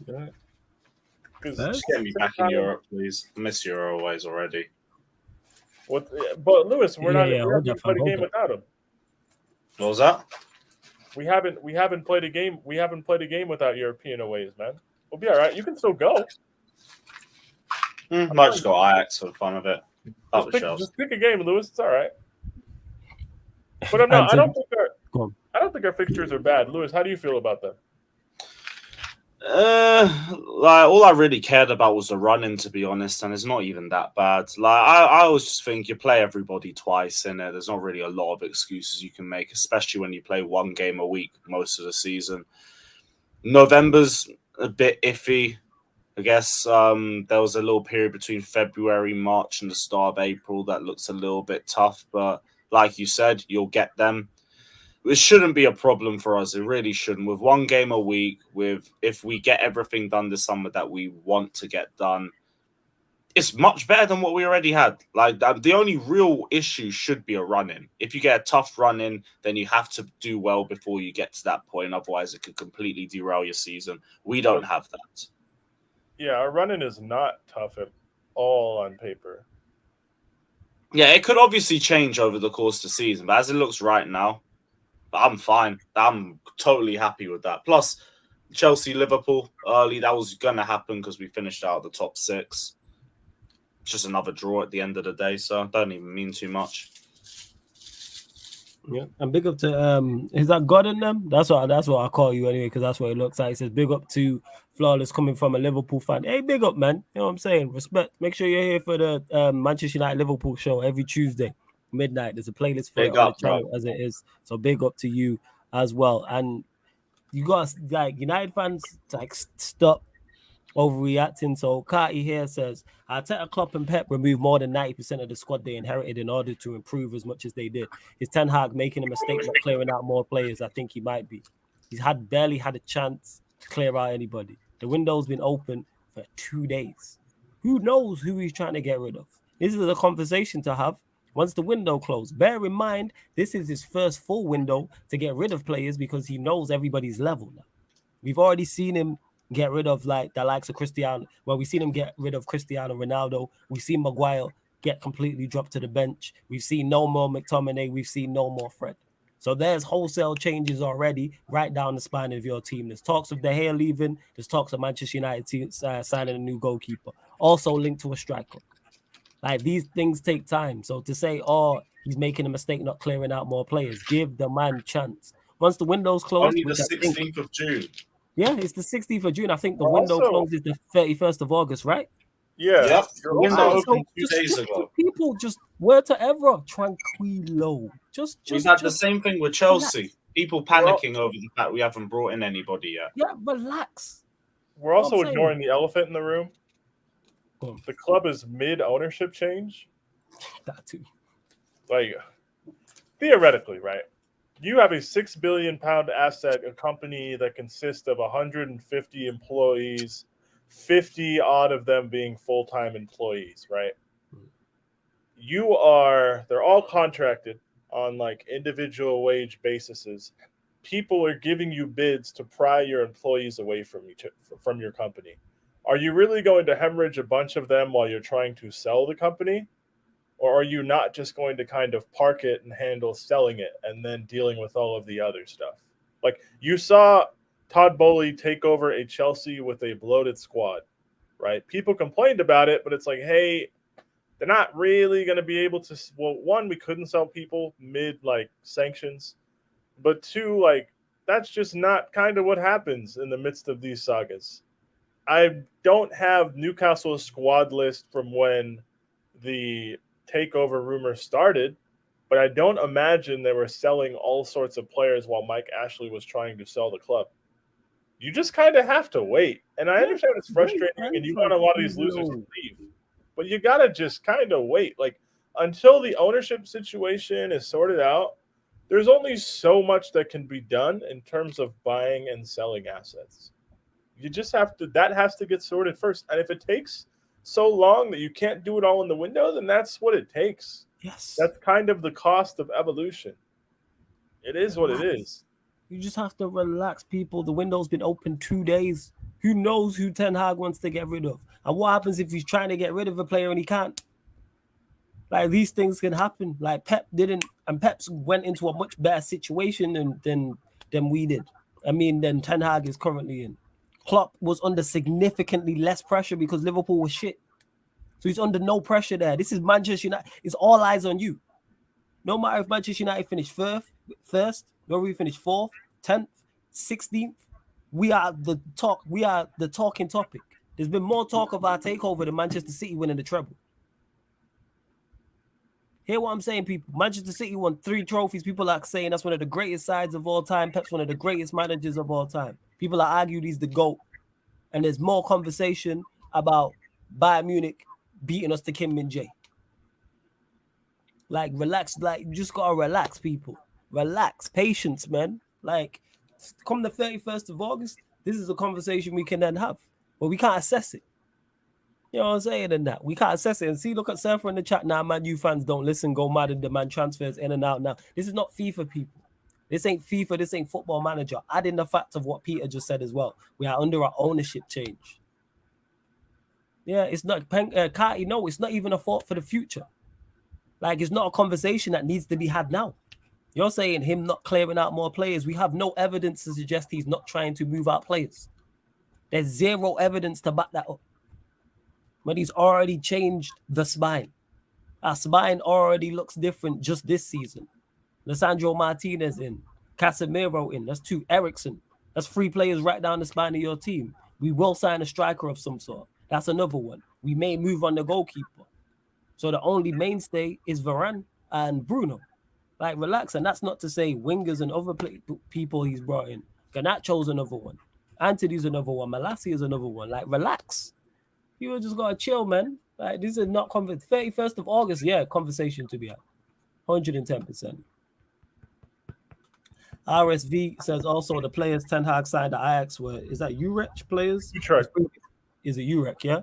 S1: Yeah.
S4: Just get me back in Europe, please. I miss Euro always already.
S3: But Lewis, we're not going to play the game without him.
S4: What was that?
S3: We haven't played a game. We haven't played a game without European aways, man. We'll be all right. You can still go.
S4: I might just go Ajax for the fun of it.
S3: Just pick a game, Lewis. It's all right. But I don't think our fixtures are bad. Lewis, how do you feel about them?
S4: Like all I really cared about was the running, to be honest, and it's not even that bad. Like I always just think you play everybody twice in it. There's not really a lot of excuses you can make, especially when you play 1 game a week most of the season. November's a bit iffy, I guess. There was a little period between February, March, and the start of April that looks a little bit tough, but like you said, you'll get them. It shouldn't be a problem for us. It really shouldn't. With 1 game a week, if we get everything done this summer that we want to get done, it's much better than what we already had. Like the only real issue should be a run-in. If you get a tough run-in, then you have to do well before you get to that point. Otherwise, it could completely derail your season. We don't have that.
S3: Yeah, our run-in is not tough at all on paper.
S4: Yeah, it could obviously change over the course of the season, but as it looks right now, I'm fine. I'm totally happy with that. Plus, Chelsea, Liverpool early, that was going to happen because we finished out of the top 6. It's just another draw at the end of the day, so I don't even mean too much.
S1: Yeah, and big up to is that God in them? That's what I call you anyway, because that's what it looks like. It says big up to Flawless coming from a Liverpool fan. Hey, big up, man. You know what I'm saying? Respect. Make sure you're here for the Manchester United Liverpool show every Tuesday midnight. There's a playlist for
S4: Big
S1: it on
S4: up,
S1: the channel
S4: bro.
S1: as it is. So big up to you as well. And you got like United fans like stop overreacting. So Carty here says Arteta, Klopp and Pep removed more than 90% of the squad they inherited in order to improve as much as they did. Is Ten Hag making a mistake not clearing out more players? I think he might be. He's barely had a chance to clear out anybody. The window's been open for 2 days. Who knows who he's trying to get rid of? This is a conversation to have once the window closed. Bear in mind, this is his first full window to get rid of players because he knows everybody's level now. We've already seen him get rid of like the likes of Cristiano. Well, we've seen him get rid of Cristiano Ronaldo. We've seen Maguire get completely dropped to the bench. We've seen no more McTominay. We've seen no more Fred. So there's wholesale changes already right down the spine of your team. There's talks of De Gea leaving. There's talks of Manchester United signing a new goalkeeper, also linked to a striker. Like these things take time. So to say, oh, he's making a mistake not clearing out more players, give the man a chance. Once the window's closed,
S4: Only the
S1: which I think,
S4: 16th of June.
S1: yeah, it's the 16th of June. I think the
S3: Also-
S1: window closes the 31st of August, right?
S3: Yeah.
S4: Yep.
S3: You're
S4: The window
S3: also-
S4: opened 2 days ago.
S1: People just word to ever tranquilo.
S4: We've had the same thing with Chelsea.
S1: relax.
S4: People panicking over the fact we haven't brought in anybody yet.
S1: Yeah, relax.
S3: We're also
S1: I'm saying.
S3: ignoring the elephant in the room.
S1: Go on.
S3: The club is mid-ownership change.
S1: That too.
S3: Like, theoretically, right? You have a £6 billion asset, a company that consists of 150 employees, 50 odd of them being full-time employees, right? They're all contracted on like individual wage bases. People are giving you bids to pry your employees away from your company. Are you really going to hemorrhage a bunch of them while you're trying to sell the company? Or are you not just going to kind of park it and handle selling it and then dealing with all of the other stuff? Like you saw Todd Bowley take over a Chelsea with a bloated squad, right? People complained about it, but it's like, hey, they're not really going to be able to. Well, one, we couldn't sell people mid like sanctions, but two, like that's just not kind of what happens in the midst of these sagas. I don't have Newcastle's squad list from when the takeover rumor started, but I don't imagine they were selling all sorts of players while Mike Ashley was trying to sell the club. You just kind of have to wait. And I understand it's frustrating and you want a lot of these losers to leave, but you got to just kind of wait. Like until the ownership situation is sorted out, there's only so much that can be done in terms of buying and selling assets. You just have to, that has to get sorted first. And if it takes so long that you can't do it all in the window, then that's what it takes.
S1: Yes.
S3: That's kind of the cost of evolution. It is what it is.
S1: You just have to relax, people. The window's been open 2 days. Who knows who Ten Hag wants to get rid of? And what happens if he's trying to get rid of a player and he can't? Like these things can happen. Like Pep didn't, and Pep's went into a much better situation than we did. I mean, than Ten Hag is currently in. Klopp was under significantly less pressure because Liverpool was shit. So he's under no pressure there. This is Manchester United. It's all eyes on you. No matter if Manchester United finish first, whether we finish 4th, 10th, 16th, we are the talk. We are the talking topic. There's been more talk of our takeover than Manchester City winning the treble. Hear what I'm saying, people? Manchester City won 3 trophies. People are saying that's one of the greatest sides of all time. Pep's one of the greatest managers of all time. People are arguing he's the GOAT. And there's more conversation about Bayern Munich beating us to Kim Min-jae. Like, relax. Like, you just got to relax, people. Relax. Patience, man. Like, come the 31st of August, this is a conversation we can then have. But we can't assess it. You know what I'm saying? And that we can't assess it. And see, look at Surfer in the chat now. Man, you fans don't listen, go mad and demand transfers in and out. Now, this is not FIFA, people. This ain't FIFA. This ain't Football Manager. Add in the fact of what Peter just said as well. We are under our ownership change. Yeah, it's not Carty. No, it's not even a thought for the future. Like, it's not a conversation that needs to be had now. You're saying him not clearing out more players. We have no evidence to suggest he's not trying to move out players. There's zero evidence to back that up. But he's already changed the spine. Our spine already looks different just this season. Lisandro Martinez in, Casemiro in. That's 2. Ericsson. That's 3 players right down the spine of your team. We will sign a striker of some sort. That's another one. We may move on the goalkeeper. So the only mainstay is Varane and Bruno. Like, relax. And that's not to say wingers and other people he's brought in. Garnacho's another one. Anthony's another one. Malassi is another one. Like, relax. You just got to chill, man. Like, this is not 31st of August. Yeah, conversation to be had. 110%. RSV says also the players Ten Hag signed at Ajax were, is that Utrecht players?
S3: Utrecht.
S1: Is it Utrecht, yeah?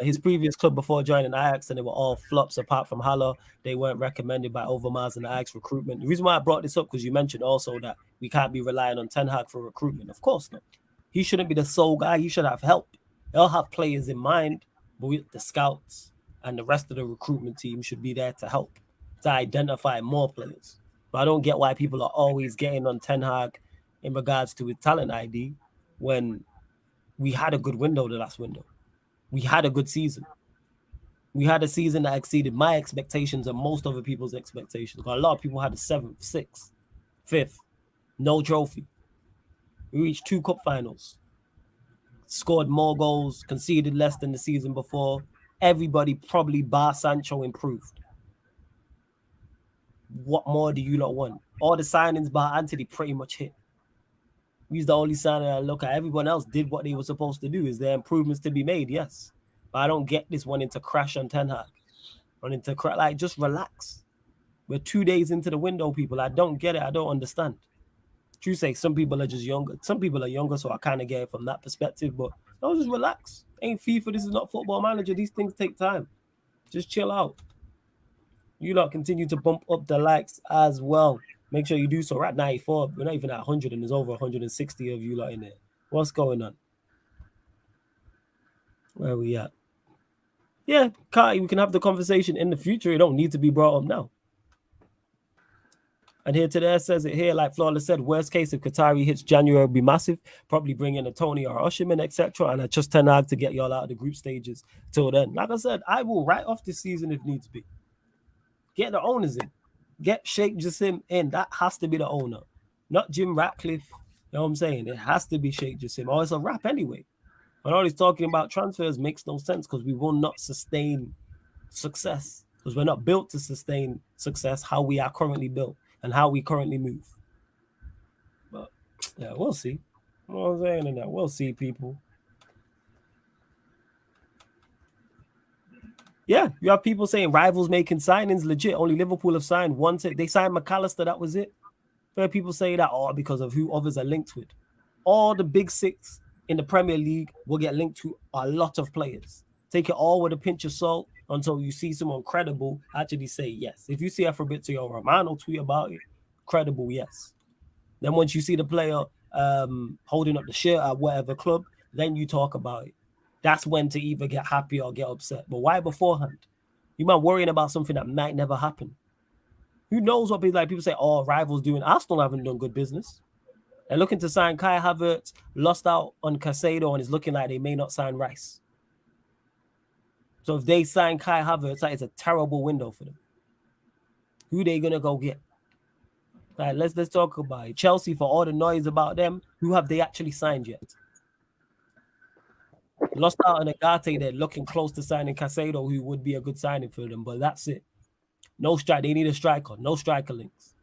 S1: His previous club before joining Ajax, and they were all flops apart from Haller. They weren't recommended by Overmars and Ajax recruitment. The reason why I brought this up, because you mentioned also that we can't be relying on Ten Hag for recruitment. Of course not. He shouldn't be the sole guy. He should have help. They'll have players in mind, but the scouts and the rest of the recruitment team should be there to help, to identify more players. But I don't get why people are always getting on Ten Hag in regards to his talent ID when we had a good window the last window. We had a good season. We had a season that exceeded my expectations and most other people's expectations. A lot of people had a 7th, 6th, 5th, no trophy. We reached 2 cup finals. Scored more goals, conceded less than the season before. Everybody, probably bar Sancho, improved. What more do you lot want? All the signings bar Anthony pretty much hit. He's the only signing I look at. Everyone else did what they were supposed to do. Is there improvements to be made? Yes. But I don't get this wanting to crash on Ten Hag. Wanting to crash, like, just relax. We're 2 days into the window, people. I don't get it. I don't understand. You say some people are just younger. Some people are younger, so I kind of get it from that perspective. But no, just relax. Ain't FIFA. This is not Football Manager. These things take time. Just chill out. You lot continue to bump up the likes as well. Make sure you do so. We're at 94. We're not even at 100, and there's over 160 of you lot in there. What's going on? Where are we at? Yeah, Carty, we can have the conversation in the future. It don't need to be brought up now. And here today says it here, like Flawless said, worst case if Qatari hits January will be massive. Probably bring in a Tony or Osherman, etc. And I trust Ten Hag to get y'all out of the group stages till then. Like I said, I will write off this season if needs be. Get the owners in. Get Sheikh Jassim in. That has to be the owner. Not Jim Ratcliffe. You know what I'm saying? It has to be Sheikh Jassim. Or it's a wrap anyway. And all he's talking about transfers makes no sense because we will not sustain success. Because we're not built to sustain success how we are currently built and how we currently move. But yeah, we'll see. You know what I'm saying? And that we'll see, people. Yeah, you have people saying rivals making signings legit. Only Liverpool have signed one. They signed McAllister, that was it. Where people say that, because of who others are linked with. All the big 6 in the Premier League will get linked to a lot of players. Take it all with a pinch of salt until you see someone credible actually say yes. If you see Fabrizio Romano tweet about it, credible, yes. Then once you see the player holding up the shirt at whatever club, then you talk about it. That's when to either get happy or get upset. But why beforehand? You might worrying about something that might never happen. Who knows what people say, rivals doing. Arsenal haven't done good business. They're looking to sign Kai Havertz, lost out on Casado, and it's looking like they may not sign Rice. So if they sign Kai Havertz, that is a terrible window for them. Who they going to go get? Right, let's talk about it. Chelsea, for all the noise about them, who have they actually signed yet? Lost out on Agate. They're looking close to signing Casado, who would be a good signing for them, but that's it. No strike. They need a striker. No striker links.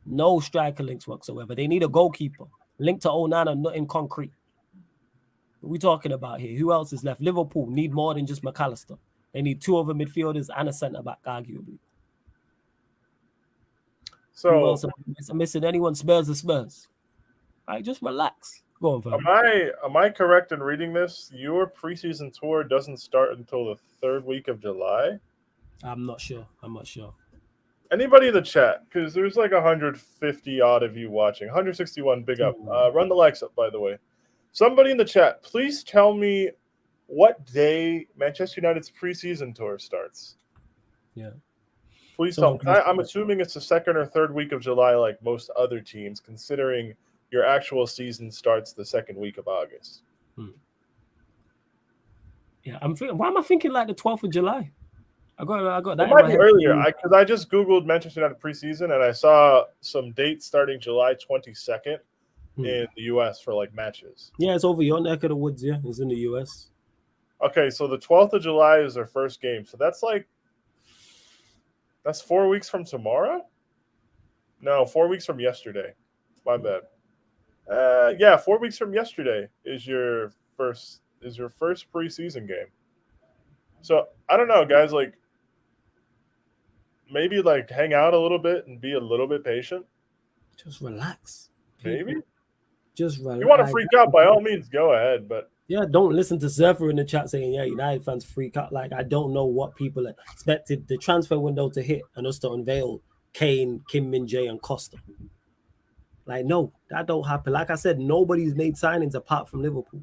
S1: No striker links whatsoever. They need a goalkeeper. Linked to Onana, nothing concrete. What are we talking about here? Who else is left? Liverpool need more than just McAllister. They need 2 other midfielders and a centre-back, arguably.
S3: So,
S1: who else am I missing? Anyone? Spurs are Spurs. All right, just relax. Go on, fam.
S3: Am I correct in reading this? Your preseason tour doesn't start until the third week of July.
S1: I'm not sure.
S3: Anybody in the chat? Because there's like 150 odd of you watching. 161, big up. Run the likes up, by the way. Somebody in the chat, please tell me what day Manchester United's preseason tour starts.
S1: Yeah.
S3: Please tell me. I'm assuming it's the second or third week of July, like most other teams, considering your actual season starts the second week of August.
S1: Yeah, why am I thinking like the 12th of July? I got that.
S3: It might be earlier because I just Googled Manchester United preseason and I saw some dates starting July 22nd in the US for like matches.
S1: Yeah, it's over your neck of the woods. Yeah, it's in the US.
S3: Okay, so the 12th of July is their first game. So that's 4 weeks from tomorrow? No, 4 weeks from yesterday. My bad. 4 weeks from yesterday is your first preseason game. So I don't know, guys. Like, maybe like hang out a little bit and be a little bit patient.
S1: Just relax.
S3: Maybe.
S1: Just relax.
S3: You want to freak out? By all means, go ahead. But
S1: yeah, don't listen to Zephyr in the chat saying, yeah, United fans freak out. Like, I don't know what people expected the transfer window to hit and us to unveil Kane, Kim Min-jae, and Costa. Like, no, that don't happen. Like I said, nobody's made signings apart from Liverpool.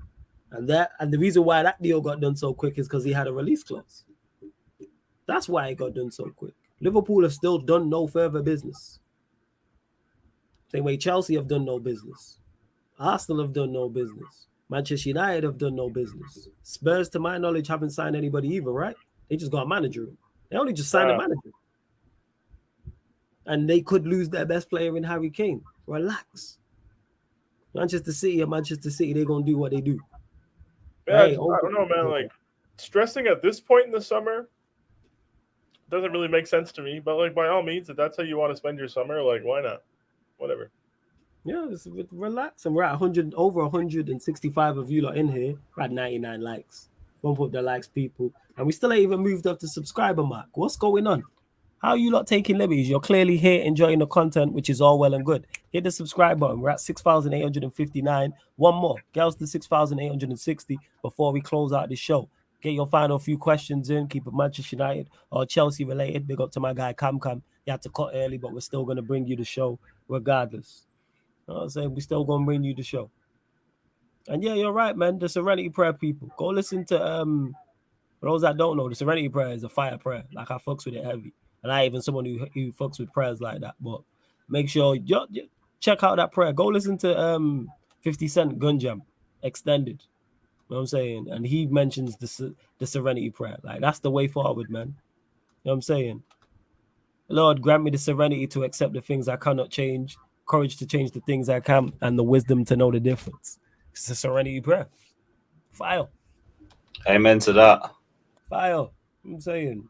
S1: And the reason why that deal got done so quick is because he had a release clause. That's why it got done so quick. Liverpool have still done no further business. Same way Chelsea have done no business. Arsenal have done no business. Manchester United have done no business. Spurs, to my knowledge, haven't signed anybody either, right? They just got a manager. They only just signed a manager. And they could lose their best player in Harry Kane. Relax. Manchester City, they're going to do what they do.
S3: Yeah, I don't know, man. Like, stressing at this point in the summer doesn't really make sense to me. But, like, by all means, if that's how you want to spend your summer, like, why not? Whatever.
S1: Yeah, just relax. And we're at over 165 of you lot in here. We're at 99 likes. Bump up the likes, people. And we still ain't even moved up to subscriber mark. What's going on? How are you lot taking liberties? You're clearly here enjoying the content, which is all well and good. Hit the subscribe button. We're at 6,859. One more. Get us to 6,860 before we close out the show. Get your final few questions in. Keep it Manchester United or Chelsea related. Big up to my guy, Cam. He had to cut early, but we're still going to bring you the show regardless. You know what I'm saying? We're still going to bring you the show. And yeah, you're right, man. The Serenity Prayer people. Go listen to, for those that don't know, the Serenity Prayer is a fire prayer. Like, I fucks with it heavy. And I even someone who fucks with prayers like that. But make sure you check out that prayer. Go listen to 50 Cent Gun Jam Extended. You know what I'm saying? And he mentions the Serenity Prayer. Like, that's the way forward, man. You know what I'm saying? Lord, grant me the serenity to accept the things I cannot change, courage to change the things I can, and the wisdom to know the difference. It's the Serenity Prayer. File.
S4: Amen to that.
S1: File. You know what I'm saying?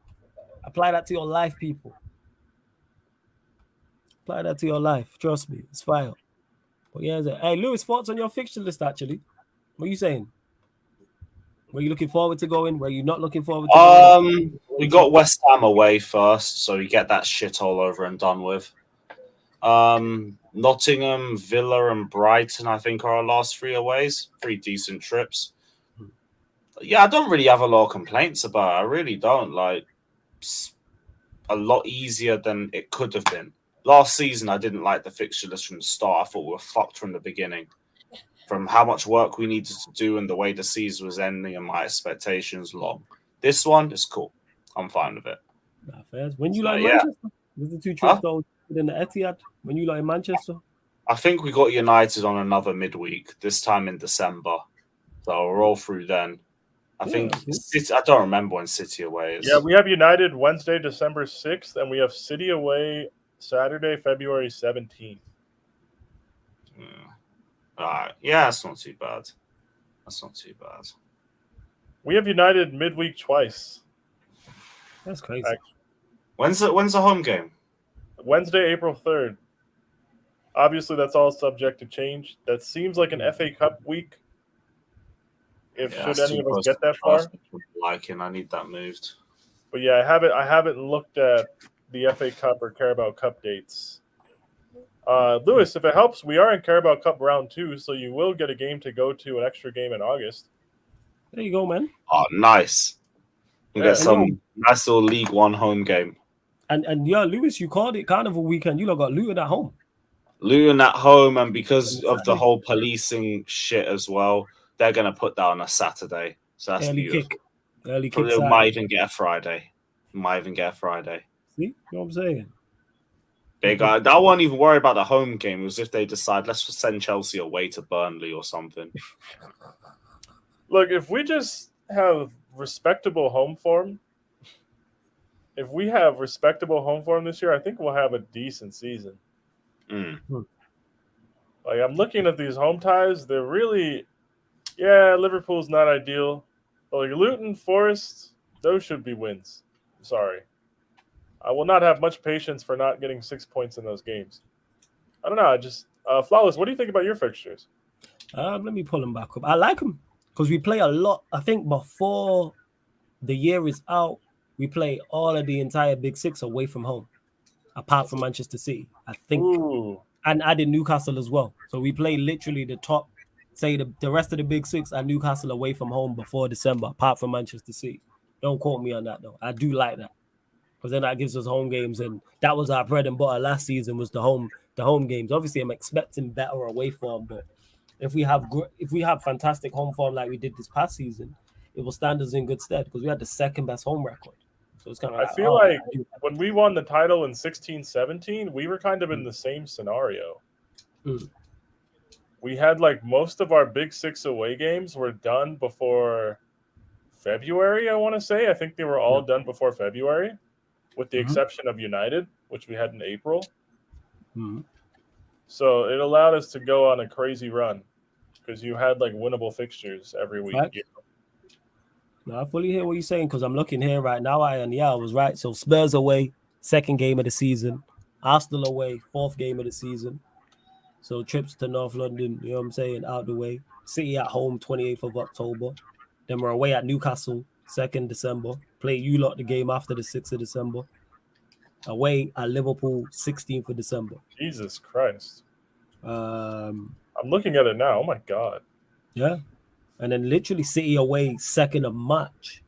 S1: Apply that to your life, people. Apply that to your life. Trust me, it's fire. But yeah, hey, Lewis, thoughts on your fixture list, actually? What are you saying? Were you looking forward to going? Were you not looking forward to going?
S4: We got West Ham away first, so we get that shit all over and done with. Nottingham, Villa, and Brighton, I think, are our last three aways. 3 decent trips. Yeah, I don't really have a lot of complaints about it. I really don't. Like, a lot easier than it could have been. Last season, I didn't like the fixture list from the start. I thought we were fucked from the beginning. From how much work we needed to do and the way the season was ending and my expectations long. This one is cool. I'm fine with it.
S1: Nah, fair. When you like Manchester? Was the 2 trips though in the Etihad? When you like Manchester?
S4: I think we got United on another midweek, this time in December. So we're all through then. I think City, I don't remember when City away is.
S3: Yeah, we have United Wednesday, December 6th, and we have City away Saturday, February 17th.
S4: All right. Yeah, that's not too bad.
S3: We have United midweek twice.
S1: That's crazy.
S4: When's the home game?
S3: Wednesday, April 3rd. Obviously, that's all subject to change. That seems like an FA Cup week. Should any of us get that far,
S4: I need that moved.
S3: But yeah, I haven't looked at the FA Cup or Carabao Cup dates. Lewis, if it helps, we are in Carabao Cup round 2, so you will get a game to go to, an extra game in August.
S1: There you go, man.
S4: Oh, nice. We
S3: Yeah.
S4: get some nice little League One home game.
S1: And yeah, Lewis, you called it Carnival weekend. You lot got Luton at home.
S4: Luton at home, and because of the
S1: Saturday.
S4: whole policing shit as well, they're going to put that on a Saturday. So that's
S1: Early
S4: beautiful.
S1: kick. Early kick.
S4: Probably
S1: Saturday.
S4: might even get a Friday. Might even get a Friday.
S1: See? You know what I'm saying?
S4: Big guy. I won't even worry about the home game. It was if they decide, let's send Chelsea away to Burnley or something.
S3: Look, if we just have respectable home form, this year, I think we'll have a decent season.
S4: Mm.
S3: Like, I'm looking at these home ties. They're really, Liverpool's not ideal. But like Luton, Forest, those should be wins. I'm sorry. I will not have much patience for not getting 6 points in those games. I don't know. I just Flawless, what do you think about your fixtures?
S1: Let me pull them back up. I like them because we play a lot. I think before the year is out, we play all of the entire Big Six away from home, apart from Manchester City. I think, and added Newcastle as well. So we play literally the top, say the rest of the Big Six and Newcastle away from home before December, apart from Manchester City. Don't quote me on that though. I do like that. Because then that gives us home games, and that was our bread and butter last season was the home games. Obviously, I'm expecting better away form, but if we have fantastic home form like we did this past season, it will stand us in good stead because we had the second best home record. So it's kind of
S3: I feel like when we won the title in 16-17, we were kind of in the same scenario. We had like most of our Big Six away games were done before February, I want to say. I think they were all done before February, with the exception of United, which we had in April. So it allowed us to go on a crazy run because you had like winnable fixtures every week.
S1: Right. No, I fully hear what you're saying because I'm looking here right now. I was right. So Spurs away, second game of the season. Arsenal away, fourth game of the season. So trips to North London, you know what I'm saying, out the way. City at home, 28th of October. Then we're away at Newcastle, 2nd December. Play you lot the game after the 6th of December. Away at Liverpool, 16th of December.
S3: Jesus Christ.
S1: I'm
S3: looking at it now. Oh, my God.
S1: Yeah. And then literally City away 2nd of March.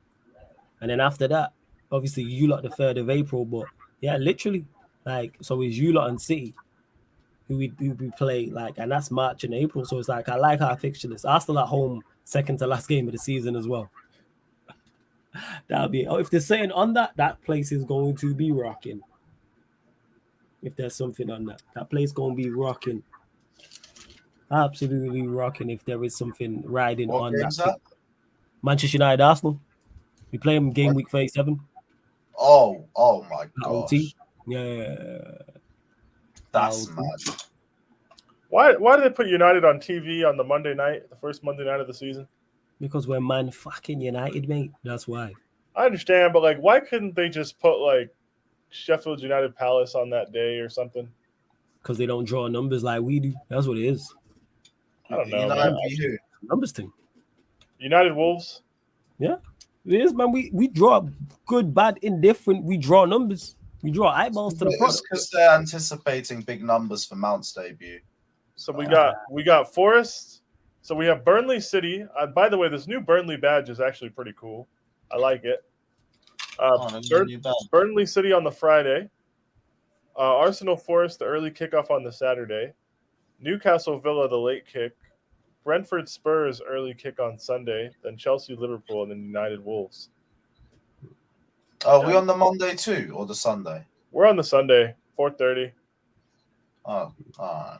S1: And then after that, obviously you lot the 3rd of April. But yeah, literally, like, so it's you lot and City who we play, like, and that's March and April. So it's like, I like our fixture list. Arsenal at home, 2nd to last game of the season as well. That'll be, if they're saying on that place is going to be rocking. If there's something on that place going to be rocking. Absolutely rocking if there is something riding
S5: what
S1: on
S5: game's
S1: that. Manchester United, Arsenal. We play them game week 37.
S5: Oh my gosh.
S1: OT. Yeah.
S5: That's mad.
S3: Why did they put United on TV on the Monday night, the first Monday night of the season?
S1: Because we're man fucking United, mate. That's why.
S3: I understand, but like, why couldn't they just put like Sheffield United Palace on that day or something?
S1: Because they don't draw numbers like we do. That's what it is.
S3: I don't know.
S5: United
S1: numbers thing.
S3: United Wolves.
S1: Yeah, it is, man. We draw good, bad, indifferent. We draw numbers. We draw eyeballs to the product.
S5: Because they're anticipating big numbers for Mount's debut.
S3: So we got Forest. So we have Burnley City. By the way, this new Burnley badge is actually pretty cool. I like it. Burnley City on the Friday. Arsenal Forest, the early kickoff on the Saturday. Newcastle Villa, the late kick. Brentford Spurs, early kick on Sunday. Then Chelsea Liverpool, and then United Wolves.
S5: Are we on the Monday too, or the Sunday?
S3: We're on the Sunday, 4:30.
S5: Oh, all right.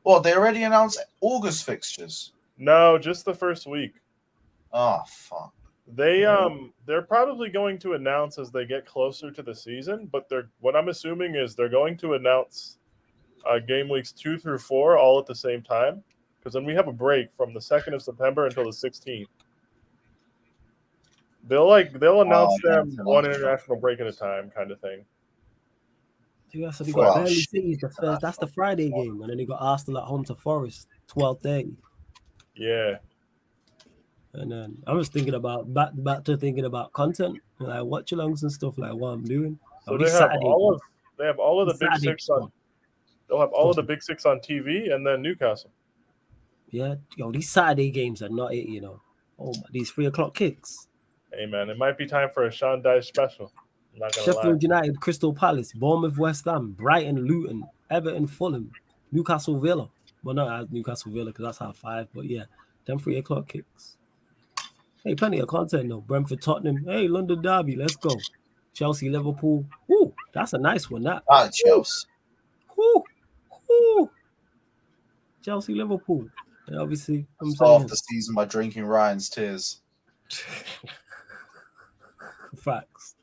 S5: Well, they already announced August fixtures.
S3: No, just the first week.
S5: Oh, fuck.
S3: They're probably going to announce as they get closer to the season, but what I'm assuming is they're going to announce game weeks 2 through 4 all at the same time, because then we have a break from the 2nd of September until the 16th. They'll announce them one international break at a time, kind of thing.
S1: So they got Burnley City's the first. That's the Friday game, and then they got Arsenal at home to Forest, 12:30.
S3: Yeah.
S1: And then I was thinking about back to thinking about content, like watch alongs and stuff, like what I'm doing.
S3: So they have all of the Big Six on. They'll have all of the big six on TV, and then Newcastle.
S1: Yeah, yo, these Saturday games are not it, you know. Oh, these 3:00 kicks.
S3: Hey man, it might be time for a Sean Dyche special. I'm not gonna lie.
S1: Sheffield United, Crystal Palace, Bournemouth, West Ham, Brighton, Luton, Everton, Fulham, Newcastle, Villa. Well, not as Newcastle Villa because that's half 5, but yeah, them 3:00 kicks. Hey, plenty of content though. Brentford, Tottenham. Hey, London Derby, let's go. Chelsea, Liverpool. Ooh, that's a nice one. That.
S5: Chelsea.
S1: Ooh, ooh. Chelsea, Liverpool. And obviously, I'm
S5: Start
S1: saying
S5: off the season by drinking Ryan's tears.
S1: Facts.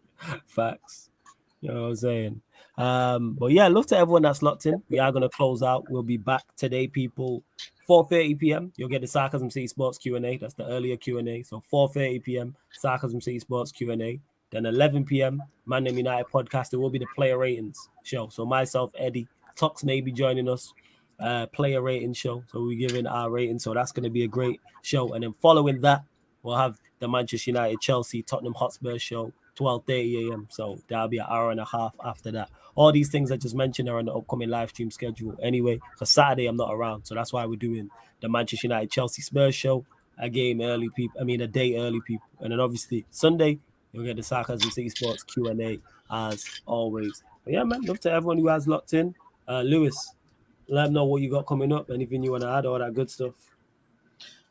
S1: You know what I'm saying? But yeah, love to everyone that's locked in. We are gonna close out. We'll be back today, people. 4:30 p.m. You'll get the Sarcasm City Sports Q&A. That's the earlier Q&A. So 4:30 p.m. Sarcasm City Sports Q&A. Then 11 p.m. Man Them United podcast. It will be the player ratings show. So myself, Eddie, Tox may be joining us. Player rating show. So we're giving our rating. So that's going to be a great show. And then following that, we'll have the Manchester United, Chelsea, Tottenham Hotspur show, 12:30 a.m. So that'll be an hour and a half after that. All these things I just mentioned are on the upcoming live stream schedule anyway, because Saturday I'm not around. So that's why we're doing the Manchester United Chelsea Spurs show, a day early, people. And then obviously Sunday, you'll get the Sarcasm City Sports Q&A as always. But yeah, man, love to everyone who has locked in. Lewis, let them know what you got coming up, anything you want to add, all that good stuff.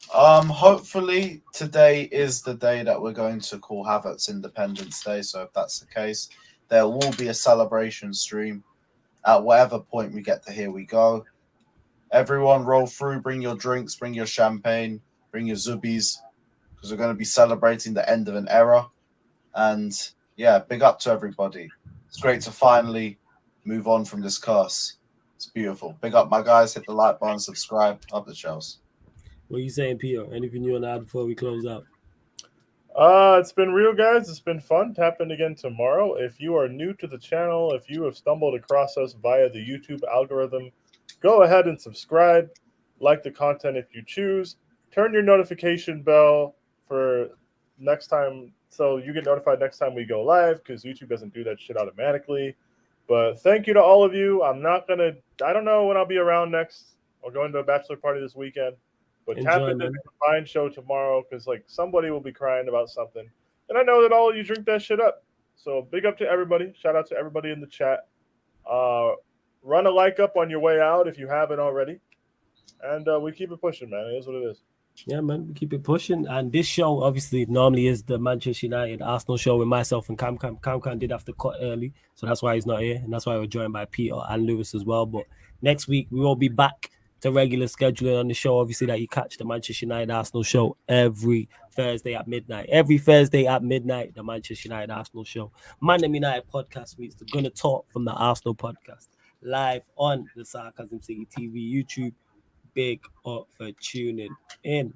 S5: Hopefully today is the day that we're going to call Havertz Independence Day. So if that's the case, there will be a celebration stream at whatever point we get to Here We Go. Everyone roll through, bring your drinks, bring your champagne, bring your zubis, because we're going to be celebrating the end of an era. And yeah, big up to everybody. It's great to finally move on from this curse. It's beautiful. Big up, my guys. Hit the like button, subscribe. Up the shells.
S1: What are you saying, Peter? Anything you want to add before we close out?
S3: It's been real, guys. It's been fun. Tap in again tomorrow. If you are new to the channel, if you have stumbled across us via the YouTube algorithm, go ahead and subscribe. Like the content if you choose. Turn your notification bell for next time so you get notified next time we go live, because YouTube doesn't do that shit automatically. But thank you to all of you. I don't know when I'll be around next. I'll go into a bachelor party this weekend. But tap into the Combined show tomorrow, because somebody will be crying about something. And I know that all of you drink that shit up. So big up to everybody. Shout out to everybody in the chat. Run a like up on your way out if you haven't already. And we keep it pushing, man. It is what it is.
S1: Yeah, man, we keep it pushing. And this show obviously normally is the Manchester United Arsenal show with myself and Cam. Cam did have to cut early, so that's why he's not here. And that's why we're joined by Peter and Lewis as well. But next week we will be back to regular scheduling on the show. Obviously, that you catch the Manchester United Arsenal show every Thursday at midnight. Every Thursday at midnight, the Manchester United Arsenal show. Man Them United podcast meets the Gonna Talk from the Arsenal podcast live on the Sarcasm City TV YouTube. Big up for tuning in.